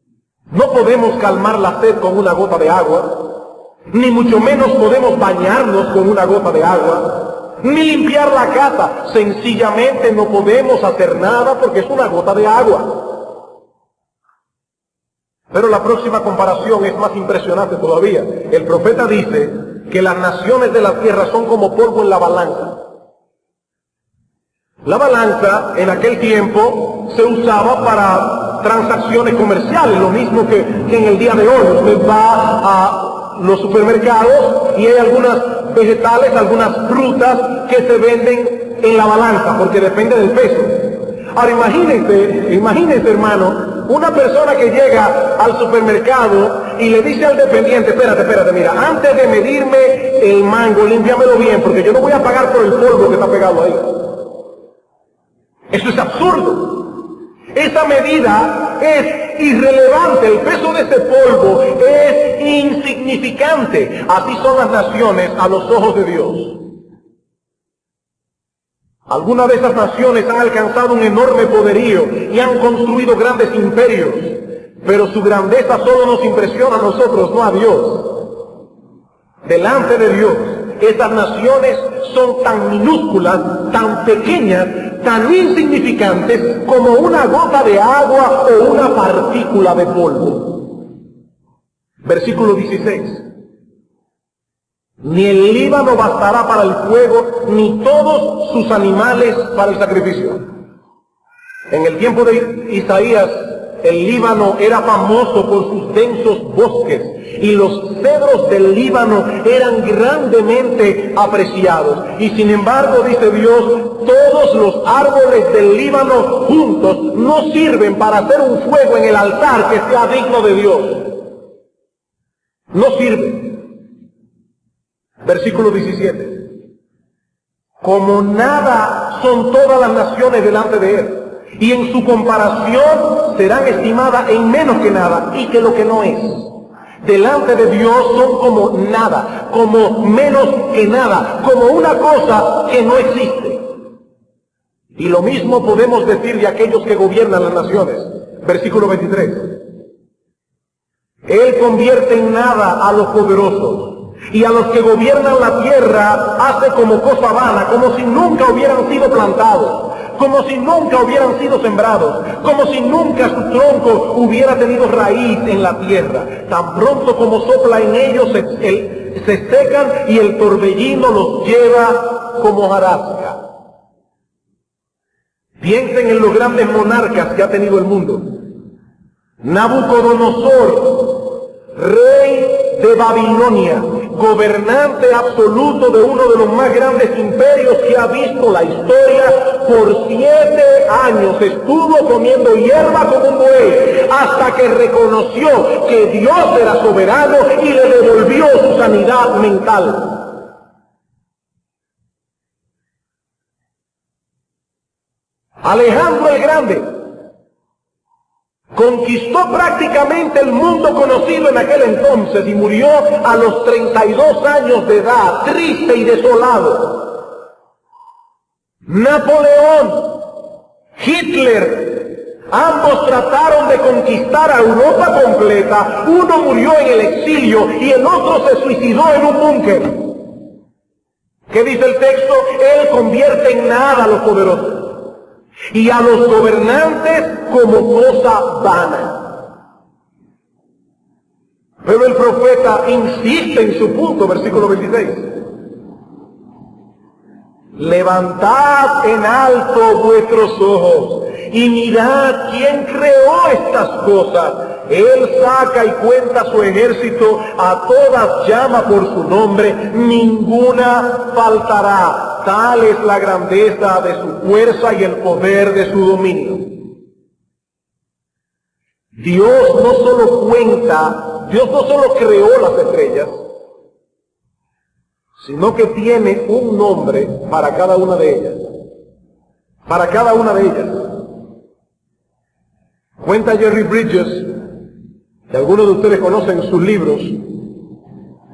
No podemos calmar la sed con una gota de agua, ni mucho menos podemos bañarnos con una gota de agua, ni limpiar la casa. Sencillamente no podemos hacer nada porque es una gota de agua. Pero la próxima comparación es más impresionante todavía. El profeta dice que las naciones de la tierra son como polvo en la balanza. La balanza en aquel tiempo se usaba para transacciones comerciales, lo mismo que en el día de hoy. Usted va a los supermercados y hay algunas vegetales, algunas frutas que se venden en la balanza porque depende del peso. Ahora imagínense hermano, una persona que llega al supermercado y le dice al dependiente, espérate, mira, antes de medirme el mango, límpiamelo bien porque yo no voy a pagar por el polvo que está pegado ahí. Eso es absurdo. Esa medida es irrelevante, el peso de ese polvo es insignificante. Así son las naciones a los ojos de Dios. Algunas de esas naciones han alcanzado un enorme poderío y han construido grandes imperios, pero su grandeza solo nos impresiona a nosotros, no a Dios. Delante de Dios, esas naciones son tan minúsculas, tan pequeñas, tan insignificantes como una gota de agua o una partícula de polvo. Versículo 16. Ni el Líbano bastará para el fuego, ni todos sus animales para el sacrificio. En el tiempo de Isaías, el Líbano era famoso por sus densos bosques y los cedros del Líbano eran grandemente apreciados. Y sin embargo, dice Dios, todos los árboles del Líbano juntos no sirven para hacer un fuego en el altar que sea digno de Dios. No sirven. Versículo 17. Como nada son todas las naciones delante de él, y en su comparación serán estimadas en menos que nada y que lo que no es. delante de Dios son como nada, como menos que nada, como una cosa que no existe. Y lo mismo podemos decir de aquellos que gobiernan las naciones. Versículo 23. Él convierte en nada a los poderosos, y a los que gobiernan la tierra hace como cosa vana, como si nunca hubieran sido plantados, como si nunca hubieran sido sembrados, como si nunca su tronco hubiera tenido raíz en la tierra. Tan pronto como sopla en ellos se secan y el torbellino los lleva como hojarasca. Piensen en los grandes monarcas que ha tenido el mundo. Nabucodonosor, rey de Babilonia, gobernante absoluto de uno de los más grandes imperios que ha visto la historia, por 7 años estuvo comiendo hierba como un buey, hasta que reconoció que Dios era soberano y le devolvió su sanidad mental. Alejandro el Grande conquistó prácticamente el mundo conocido en aquel entonces y murió a los 32 años de edad, triste y desolado. Napoleón, Hitler, ambos trataron de conquistar a Europa completa. Uno murió en el exilio y el otro se suicidó en un búnker. ¿Qué dice el texto? Él convierte en nada a los poderosos y a los gobernantes como cosa vana. Pero el profeta insiste en su punto, versículo 26. Levantad en alto vuestros ojos y mirad quién creó estas cosas. Él saca y cuenta su ejército, a todas llama por su nombre, ninguna faltará. Tal es la grandeza de su fuerza y el poder de su dominio. Dios no solo creó las estrellas, sino que tiene un nombre para cada una de ellas. Para cada una de ellas. Cuenta Jerry Bridges, que algunos de ustedes conocen sus libros.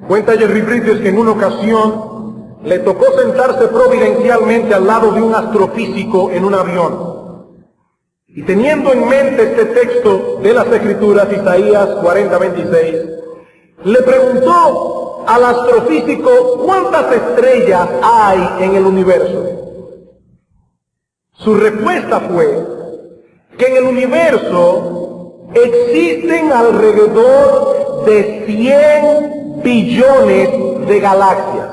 Cuenta Jerry Bridges que en una ocasión le tocó sentarse providencialmente al lado de un astrofísico en un avión. Y teniendo en mente este texto de las Escrituras, Isaías 40:26, le preguntó al astrofísico cuántas estrellas hay en el universo. Su respuesta fue que en el universo existen alrededor de 100 billones de galaxias,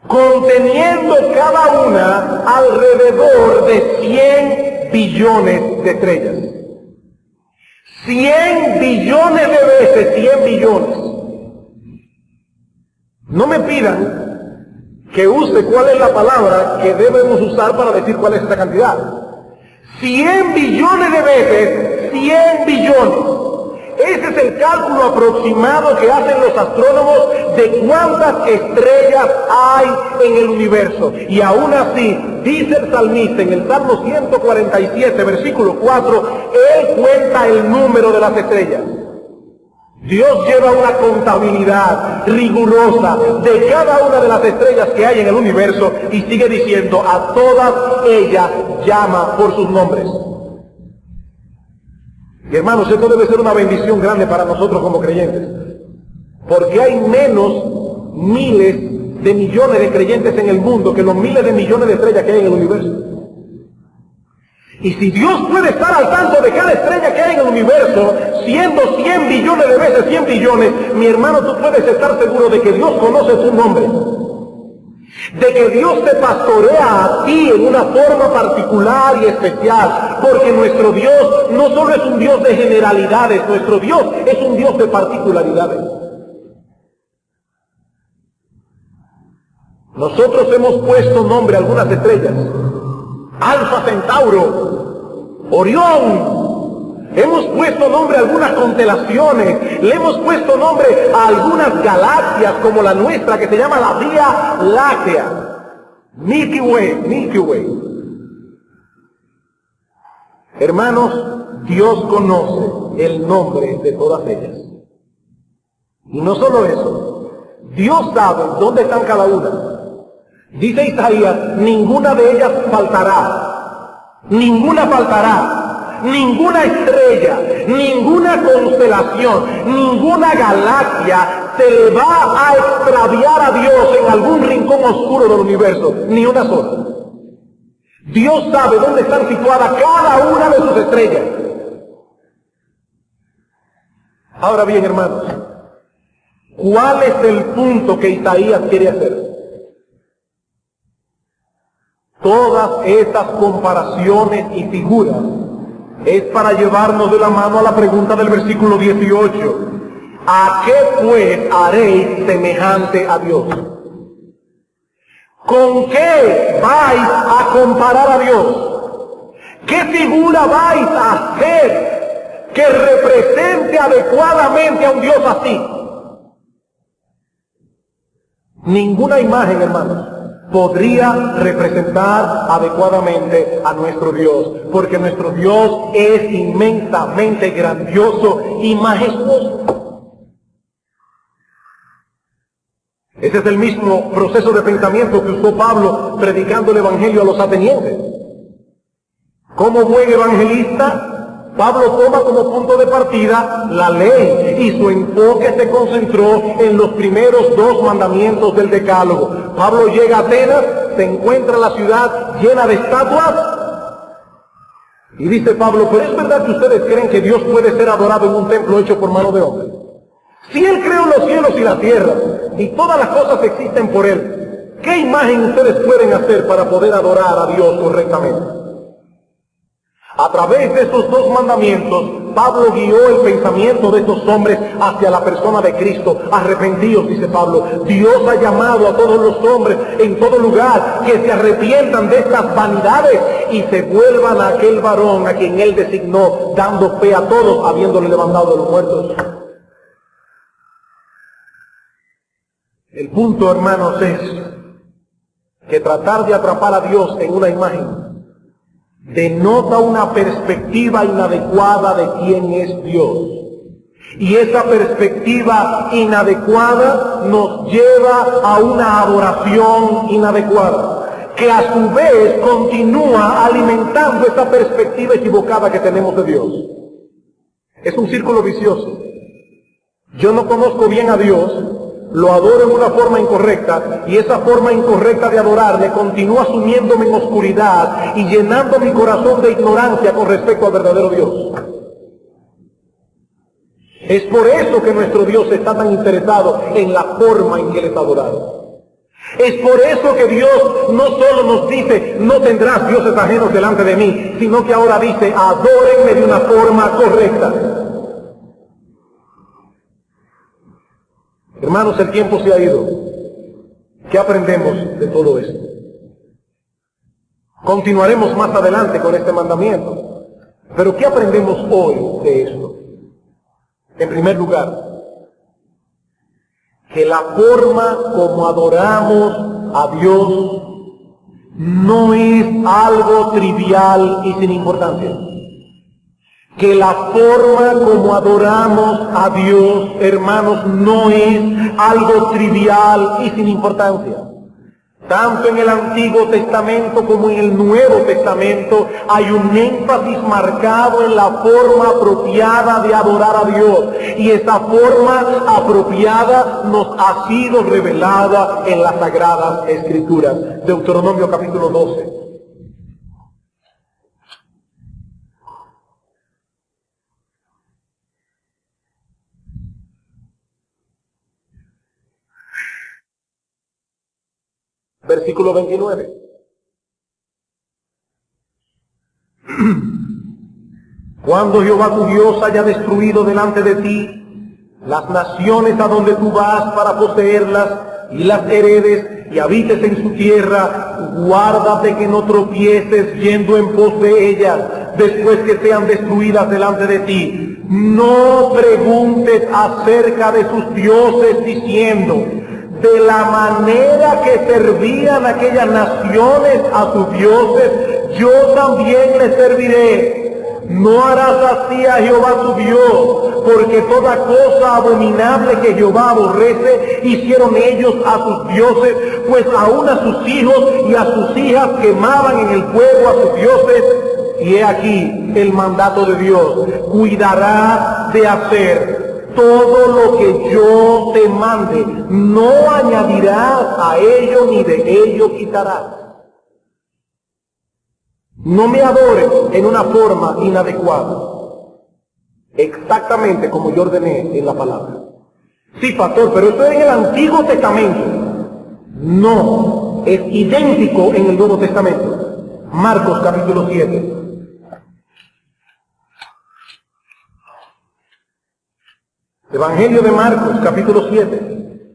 conteniendo cada una alrededor de 100 billones de estrellas. 100 billones de veces 100 billones. No me pidan que use cuál es la palabra que debemos usar para decir cuál es esta cantidad. 100 billones de veces 100 billones. Ese es el cálculo aproximado que hacen los astrónomos de cuántas estrellas hay en el universo. Y aún así, dice el salmista en el Salmo 147, versículo 4, él cuenta el número de las estrellas. Dios lleva una contabilidad rigurosa de cada una de las estrellas que hay en el universo y sigue diciendo, a todas ellas llama por sus nombres. Y hermanos, esto debe ser una bendición grande para nosotros como creyentes, porque hay menos miles de millones de creyentes en el mundo que los miles de millones de estrellas que hay en el universo. Y si Dios puede estar al tanto de cada estrella que hay en el universo, siendo 100 billones de veces 100 billones, mi hermano, tú puedes estar seguro de que Dios conoce tu nombre, de que Dios te pastorea a ti en una forma particular y especial, porque nuestro Dios no solo es un Dios de generalidades, nuestro Dios es un Dios de particularidades. Nosotros hemos puesto nombre a algunas estrellas: Alfa Centauro, Orión. Hemos puesto nombre a algunas constelaciones, le hemos puesto nombre a algunas galaxias como la nuestra, que se llama la Vía Láctea, Milky Way. Hermanos, Dios conoce el nombre de todas ellas. Y no solo eso, Dios sabe dónde están cada una. Dice Isaías, ninguna de ellas faltará, ninguna faltará, ninguna estrella, ninguna constelación, ninguna galaxia se le va a extraviar a Dios en algún rincón oscuro del universo, ni una sola. Dios sabe dónde están situadas cada una de sus estrellas. Ahora bien, hermanos, ¿cuál es el punto que Isaías quiere hacer? Todas estas comparaciones y figuras es para llevarnos de la mano a la pregunta del versículo 18. ¿A qué pues haréis semejante a Dios? ¿Con qué vais a comparar a Dios? ¿Qué figura vais a hacer que represente adecuadamente a un Dios así? Ninguna imagen, hermanos, podría representar adecuadamente a nuestro Dios, porque nuestro Dios es inmensamente grandioso y majestuoso. Ese es el mismo proceso de pensamiento que usó Pablo predicando el Evangelio a los atenienses. Como buen evangelista, Pablo toma como punto de partida la ley y su enfoque se concentró en los primeros 2 mandamientos del Decálogo. Pablo llega a Atenas, se encuentra la ciudad llena de estatuas y dice Pablo, pero es verdad que ustedes creen que Dios puede ser adorado en un templo hecho por mano de hombre. Si Él creó los cielos y la tierra y todas las cosas existen por Él, ¿qué imagen ustedes pueden hacer para poder adorar a Dios correctamente? A través de esos 2 mandamientos, Pablo guió el pensamiento de estos hombres hacia la persona de Cristo. Arrepentidos, dice Pablo. Dios ha llamado a todos los hombres en todo lugar que se arrepientan de estas vanidades y se vuelvan a aquel varón a quien Él designó, dando fe a todos, habiéndole levantado de los muertos. El punto, hermanos, es que tratar de atrapar a Dios en una imagen denota una perspectiva inadecuada de quién es Dios. Y esa perspectiva inadecuada nos lleva a una adoración inadecuada, que a su vez continúa alimentando esa perspectiva equivocada que tenemos de Dios. Es un círculo vicioso. Yo no conozco bien a Dios, lo adoro en una forma incorrecta, y esa forma incorrecta de adorarle continúa sumiéndome en oscuridad y llenando mi corazón de ignorancia con respecto al verdadero Dios. Es por eso que nuestro Dios está tan interesado en la forma en que Él es adorado. Es por eso que Dios no solo nos dice, no tendrás dioses ajenos delante de mí, sino que ahora dice, adórenme de una forma correcta. Hermanos, el tiempo se ha ido. ¿Qué aprendemos de todo esto? Continuaremos más adelante con este mandamiento. Pero ¿qué aprendemos hoy de esto? En primer lugar, que la forma como adoramos a Dios no es algo trivial y sin importancia. Que la forma como adoramos a Dios, hermanos, no es algo trivial y sin importancia. Tanto en el Antiguo Testamento como en el Nuevo Testamento hay un énfasis marcado en la forma apropiada de adorar a Dios. Y esa forma apropiada nos ha sido revelada en las Sagradas Escrituras. Deuteronomio capítulo 12. Versículo 29. Cuando Jehová tu Dios haya destruido delante de ti las naciones a donde tú vas para poseerlas y las heredes y habites en su tierra, guárdate que no tropieces yendo en pos de ellas después que sean destruidas delante de ti. No preguntes acerca de sus dioses diciendo, de la manera que servían aquellas naciones a sus dioses, yo también les serviré. No harás así a Jehová tu Dios, porque toda cosa abominable que Jehová aborrece hicieron ellos a sus dioses, pues aún a sus hijos y a sus hijas quemaban en el fuego a sus dioses. Y he aquí el mandato de Dios: cuidarás de hacer todo lo que yo te mande, no añadirás a ello ni de ello quitarás. No me adores en una forma inadecuada, exactamente como yo ordené en la palabra. Sí, pastor, pero esto es en el Antiguo Testamento. No, es idéntico en el Nuevo Testamento. Marcos capítulo 7. Evangelio de Marcos capítulo 7.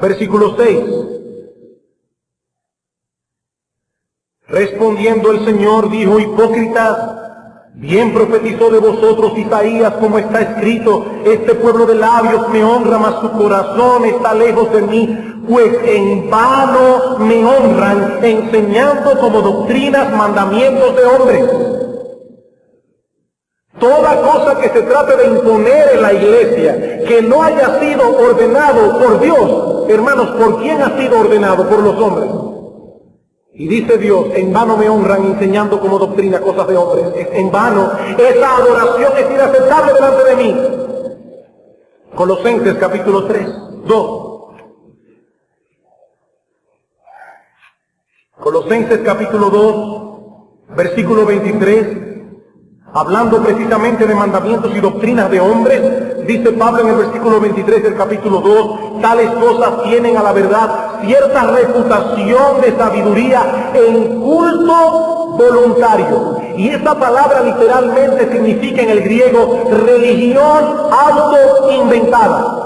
Versículo 6. Respondiendo el Señor dijo: hipócritas, bien profetizó de vosotros Isaías, como está escrito: este pueblo de labios me honra, mas su corazón está lejos de mí, pues en vano me honran, enseñando como doctrinas mandamientos de hombres. Toda cosa que se trate de imponer en la iglesia, que no haya sido ordenado por Dios, hermanos, ¿por quién ha sido ordenado? Por los hombres. Y dice Dios: en vano me honran, enseñando como doctrina cosas de hombres. Es en vano, esa adoración es inaceptable delante de mí. Colosenses capítulo 3, 2. Colosenses capítulo 2, versículo 23, hablando precisamente de mandamientos y doctrinas de hombres, dice Pablo en el versículo 23 del capítulo 2, tales cosas tienen a la verdad cierta reputación de sabiduría en culto voluntario. Y esa palabra literalmente significa en el griego religión autoinventada.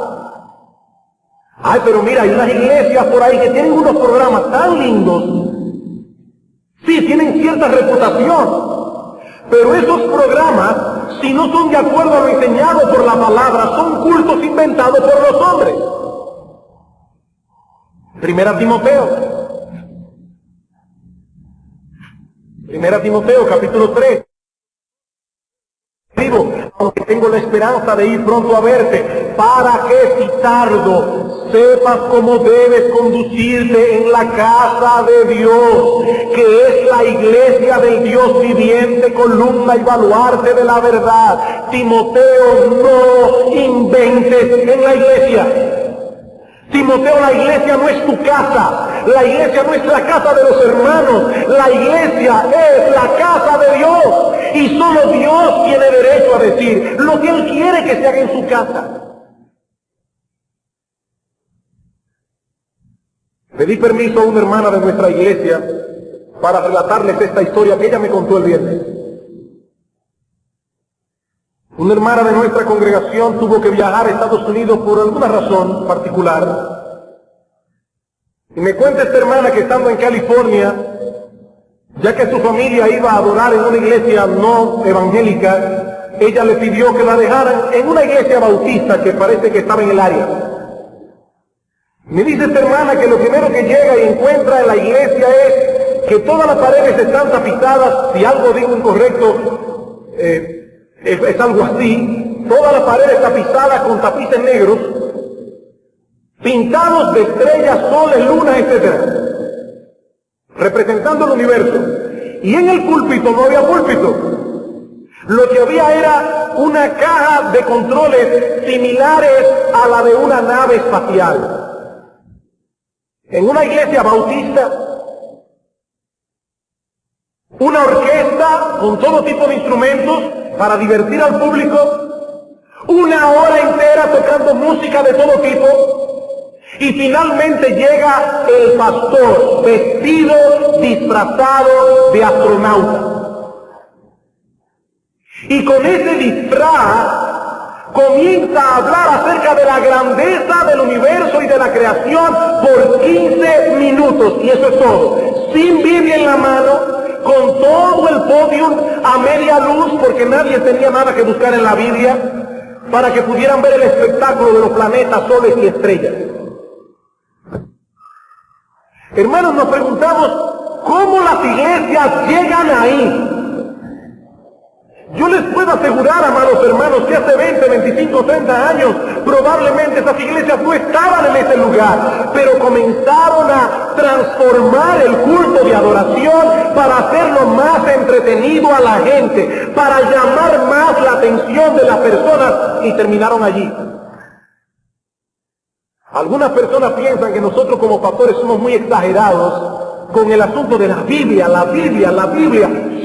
Ay, pero mira, hay unas iglesias por ahí que tienen unos programas tan lindos. Sí, tienen cierta reputación. Pero esos programas, si no son de acuerdo a lo enseñado por la palabra, son cultos inventados por los hombres. Primera Timoteo capítulo 3. Digo, aunque tengo la esperanza de ir pronto a verte, para que si tardo sepas cómo debes conducirte en la casa de Dios, que es la iglesia del Dios viviente, columna y baluarte de la verdad. Timoteo, no inventes en la iglesia. Timoteo, la iglesia no es tu casa, la iglesia no es la casa de los hermanos, la iglesia es la casa de Dios, y solo Dios tiene derecho a decir lo que Él quiere que se haga en su casa. Pedí permiso a una hermana de nuestra iglesia para relatarles esta historia que ella me contó el viernes. Una hermana de nuestra congregación tuvo que viajar a Estados Unidos por alguna razón particular. Y me cuenta esta hermana que estando en California, ya que su familia iba a adorar en una iglesia no evangélica, ella le pidió que la dejaran en una iglesia bautista que parece que estaba en el área. Me dice esta hermana que lo primero que llega y encuentra en la iglesia es que todas las paredes están tapizadas. Si algo digo incorrecto, es algo así, todas las paredes tapizadas con tapices negros, pintados de estrellas, soles, lunas, etc., representando el universo. Y en el púlpito no había púlpito. Lo que había era una caja de controles similares a la de una nave espacial. En una iglesia bautista, una orquesta con todo tipo de instrumentos para divertir al público, una hora entera tocando música de todo tipo, y finalmente llega el pastor vestido, disfrazado de astronauta. Y con ese disfraz comienza a hablar acerca de la grandeza del universo y de la creación por 15 minutos, y eso es todo, sin Biblia en la mano, con todo el podium a media luz, porque nadie tenía nada que buscar en la Biblia, para que pudieran ver el espectáculo de los planetas, soles y estrellas. Hermanos, nos preguntamos, ¿cómo la ¿Cuántas iglesias llegan ahí? Yo les puedo asegurar, amados hermanos, que hace 20, 25, 30 años probablemente esas iglesias no estaban en ese lugar, pero comenzaron a transformar el culto de adoración para hacerlo más entretenido a la gente, para llamar más la atención de las personas, y terminaron allí. Algunas personas piensan que nosotros como pastores somos muy exagerados con el asunto de la Biblia,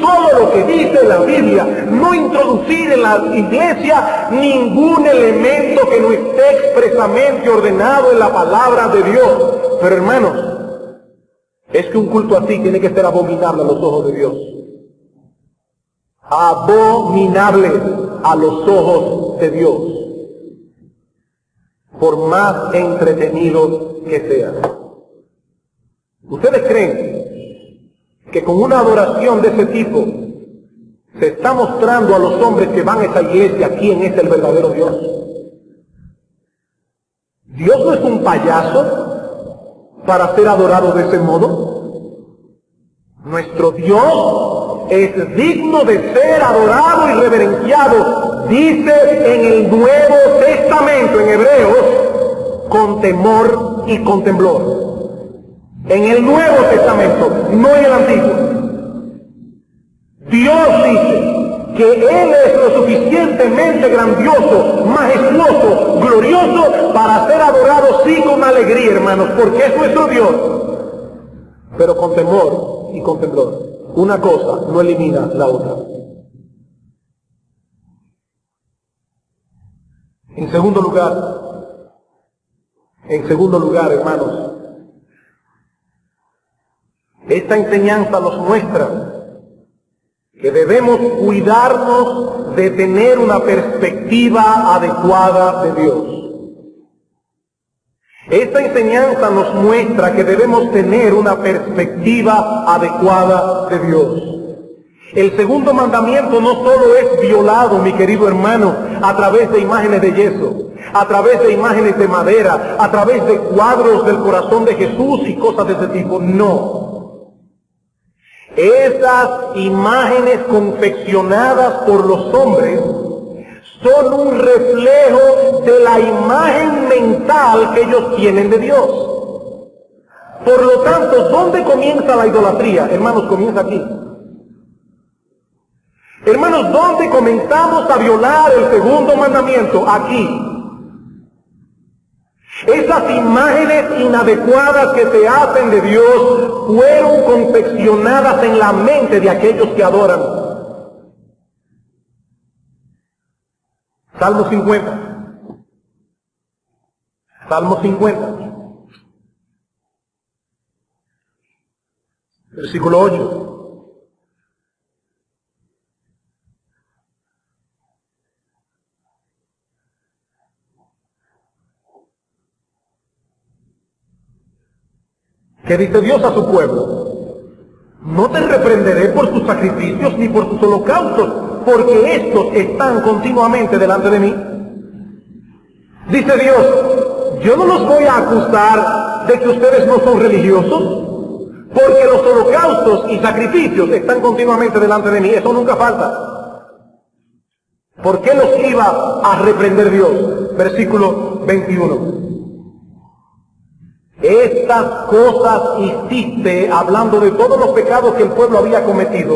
solo lo que dice la Biblia, no introducir en la iglesia ningún elemento que no esté expresamente ordenado en la palabra de Dios. Pero hermanos, es que un culto así tiene que ser abominable a los ojos de Dios. Abominable a los ojos de Dios, por más entretenido que sea. ¿Ustedes creen que con una adoración de ese tipo se está mostrando a los hombres que van a esa iglesia quién es el verdadero Dios? Dios no es un payaso para ser adorado de ese modo. Nuestro Dios es digno de ser adorado y reverenciado, dice en el Nuevo Testamento, en Hebreos, con temor y con temblor. En el Nuevo Testamento, no en el Antiguo. Dios dice que Él es lo suficientemente grandioso, majestuoso, glorioso para ser adorado sí con alegría, hermanos, porque es nuestro Dios, pero con temor y con temblor. Una cosa no elimina la otra. En segundo lugar, hermanos, esta enseñanza nos muestra que debemos cuidarnos de tener una perspectiva adecuada de Dios. Esta enseñanza nos muestra que debemos tener una perspectiva adecuada de Dios. El segundo mandamiento no solo es violado, mi querido hermano, a través de imágenes de yeso, a través de imágenes de madera, a través de cuadros del corazón de Jesús y cosas de ese tipo, no. Esas imágenes confeccionadas por los hombres son un reflejo de la imagen mental que ellos tienen de Dios. Por lo tanto, ¿dónde comienza la idolatría? Hermanos, comienza aquí. Hermanos, ¿dónde comenzamos a violar el segundo mandamiento? Aquí. Esas imágenes inadecuadas que se hacen de Dios fueron confeccionadas en la mente de aquellos que adoran. Salmo 50. Salmo 50. Versículo 8. ¿Qué dice Dios a su pueblo? No te reprenderé por tus sacrificios ni por tus holocaustos, porque estos están continuamente delante de mí. Dice Dios, yo no los voy a acusar de que ustedes no son religiosos, porque los holocaustos y sacrificios están continuamente delante de mí. Eso nunca falta. ¿Por qué los iba a reprender Dios? Versículo 21. Estas cosas hiciste, hablando de todos los pecados que el pueblo había cometido,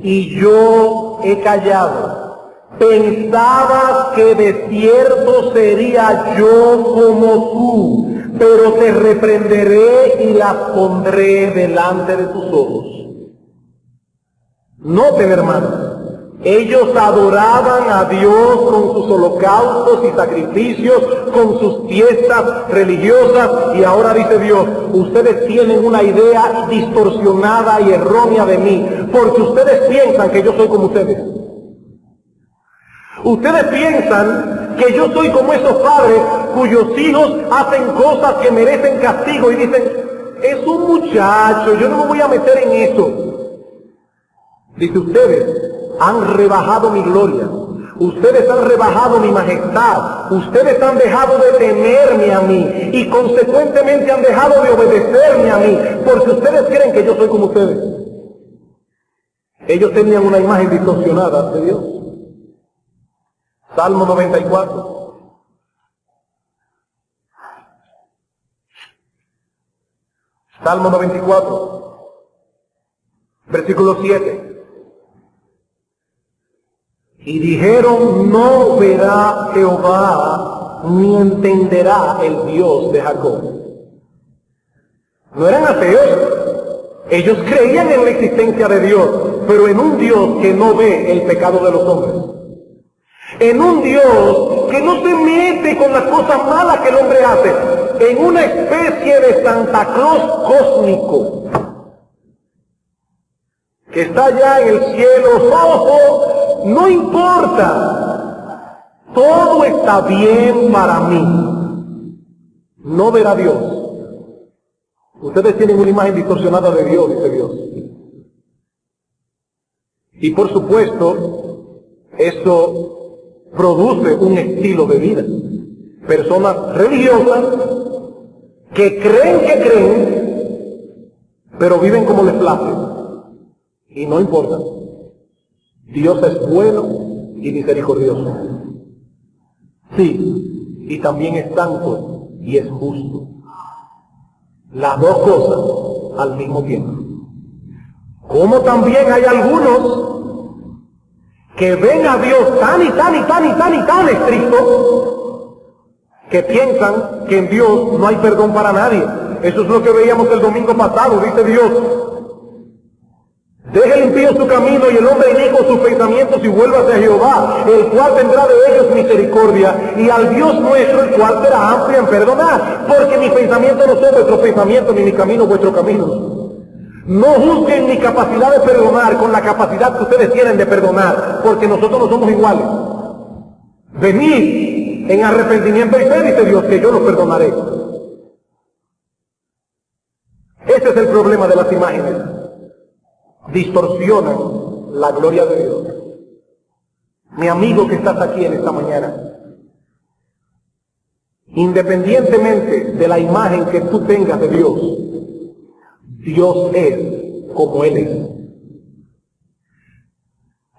y yo he callado. Pensabas que de cierto sería yo como tú, pero te reprenderé y las pondré delante de tus ojos. Noten, hermanos, ellos adoraban a Dios con sus holocaustos y sacrificios, con sus fiestas religiosas, y ahora dice Dios, ustedes tienen una idea distorsionada y errónea de mí, porque ustedes piensan que yo soy como ustedes. Ustedes piensan que yo soy como esos padres cuyos hijos hacen cosas que merecen castigo y dicen, es un muchacho, yo no me voy a meter en eso. Dice, ustedes han rebajado mi gloria, ustedes han rebajado mi majestad, ustedes han dejado de temerme a mí y consecuentemente han dejado de obedecerme a mí, porque ustedes creen que yo soy como ustedes. Ellos tenían una imagen distorsionada de Dios. Salmo 94. Salmo 94, versículo 7. Y dijeron, no verá Jehová, ni entenderá el Dios de Jacob. No eran ateos. Ellos creían en la existencia de Dios, pero en un Dios que no ve el pecado de los hombres. En un Dios que no se mete con las cosas malas que el hombre hace. En una especie de Santa Claus cósmico, que está allá en el cielo. Ojo, no importa, todo está bien para mí. No verá a Dios. Ustedes tienen una imagen distorsionada de Dios, dice Dios. Y por supuesto, eso produce un estilo de vida. Personas religiosas que creen, pero viven como les place. Y no importa. Dios es bueno y misericordioso. Sí, y también es santo y es justo. Las dos cosas al mismo tiempo. Como también hay algunos que ven a Dios tan estricto, que piensan que en Dios no hay perdón para nadie. Eso es lo que veíamos el domingo pasado. Dice Dios, deje el impío su camino y el hombre inicuo sus pensamientos y vuélvase a Jehová, el cual tendrá de ellos misericordia, y al Dios nuestro, el cual será amplio en perdonar, porque mis pensamientos no son vuestros pensamientos, ni mi camino vuestro camino. No juzguen mi capacidad de perdonar con la capacidad que ustedes tienen de perdonar, porque nosotros no somos iguales. Venid en arrepentimiento y fe, dice Dios, que yo los perdonaré. Ese es el problema de las imágenes. Distorsionan la gloria de Dios. Mi amigo que estás aquí en esta mañana, independientemente de la imagen que tú tengas de Dios, Dios es como Él es.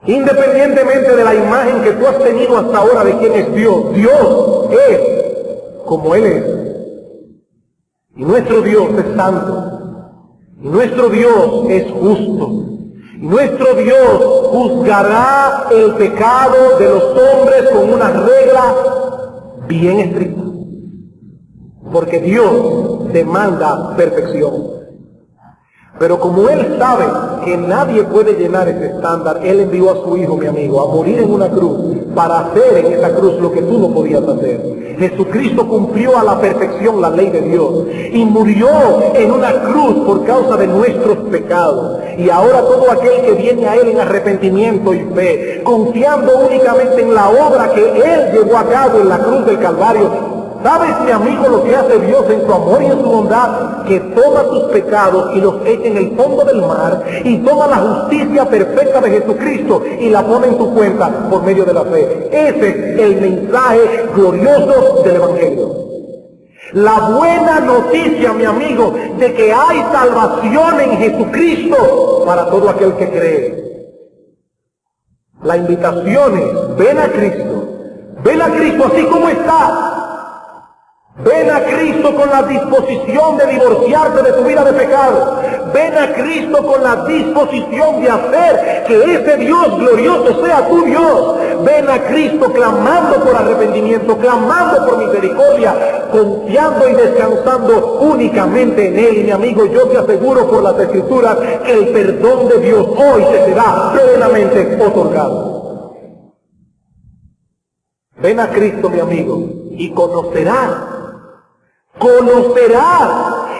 Independientemente de la imagen que tú has tenido hasta ahora de quién es Dios, Dios es como Él es. Y nuestro Dios es santo. Y nuestro Dios es justo. Y nuestro Dios juzgará el pecado de los hombres con una regla bien estricta. Porque Dios demanda perfección. Pero como Él sabe que nadie puede llenar ese estándar, Él envió a su Hijo, mi amigo, a morir en una cruz, para hacer en esa cruz lo que tú no podías hacer. Jesucristo cumplió a la perfección la ley de Dios y murió en una cruz por causa de nuestros pecados. Y ahora todo aquel que viene a Él en arrepentimiento y fe, confiando únicamente en la obra que Él llevó a cabo en la cruz del Calvario, ¿sabes, mi amigo, lo que hace Dios en su amor y en su bondad? Que toma tus pecados y los echa en el fondo del mar y toma la justicia perfecta de Jesucristo y la pone en tu cuenta por medio de la fe. Ese es el mensaje glorioso del Evangelio. La buena noticia, mi amigo, de que hay salvación en Jesucristo para todo aquel que cree. La invitación es, ven a Cristo así como está. Ven a Cristo con la disposición de divorciarte de tu vida de pecado. Ven a Cristo con la disposición de hacer que ese Dios glorioso sea tu Dios. Ven a Cristo clamando por arrepentimiento, clamando por misericordia, confiando y descansando únicamente en Él. Y mi amigo, yo te aseguro por las Escrituras que el perdón de Dios hoy te será plenamente otorgado. Ven a Cristo, mi amigo, y conocerás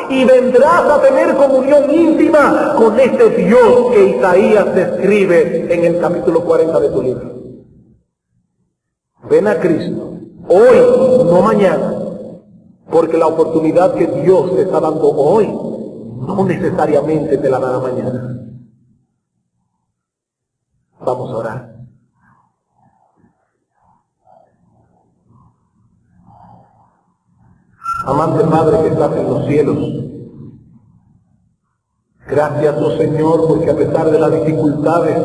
y vendrás a tener comunión íntima con ese Dios que Isaías describe en el capítulo 40 de su libro. Ven a Cristo, hoy, no mañana, porque la oportunidad que Dios te está dando hoy, no necesariamente te la dará mañana. Vamos a orar. Amante Padre que estás en los cielos, Gracias, oh Señor, porque a pesar de las dificultades,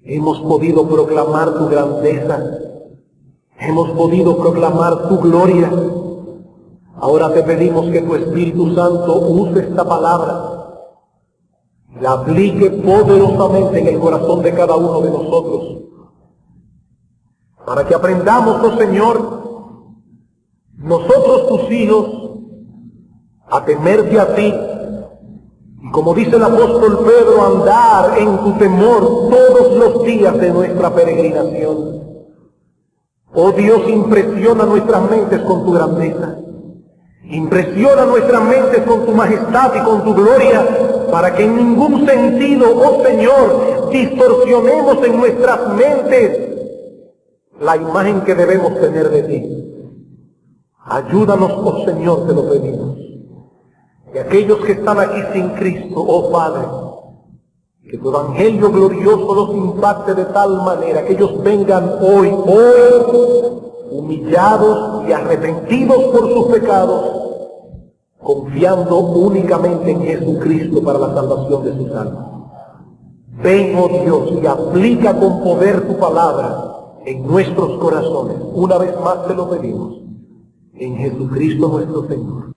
hemos podido proclamar tu grandeza, hemos podido proclamar tu gloria. Ahora te pedimos que tu Espíritu Santo use esta palabra, la aplique poderosamente en el corazón de cada uno de nosotros, para que aprendamos, oh Señor, nosotros tus hijos, a temerte a ti, y como dice el apóstol Pedro, andar en tu temor todos los días de nuestra peregrinación. Oh Dios, impresiona nuestras mentes con tu grandeza, impresiona nuestras mentes con tu majestad y con tu gloria, para que en ningún sentido, oh Señor, distorsionemos en nuestras mentes la imagen que debemos tener de ti. Ayúdanos, oh Señor, te lo pedimos. Y aquellos que están aquí sin Cristo, oh Padre, que tu evangelio glorioso los impacte de tal manera que ellos vengan hoy, humillados y arrepentidos por sus pecados, confiando únicamente en Jesucristo para la salvación de sus almas. Ven, oh Dios, y aplica con poder tu palabra en nuestros corazones. Una vez más te lo pedimos, en Jesucristo nuestro Señor.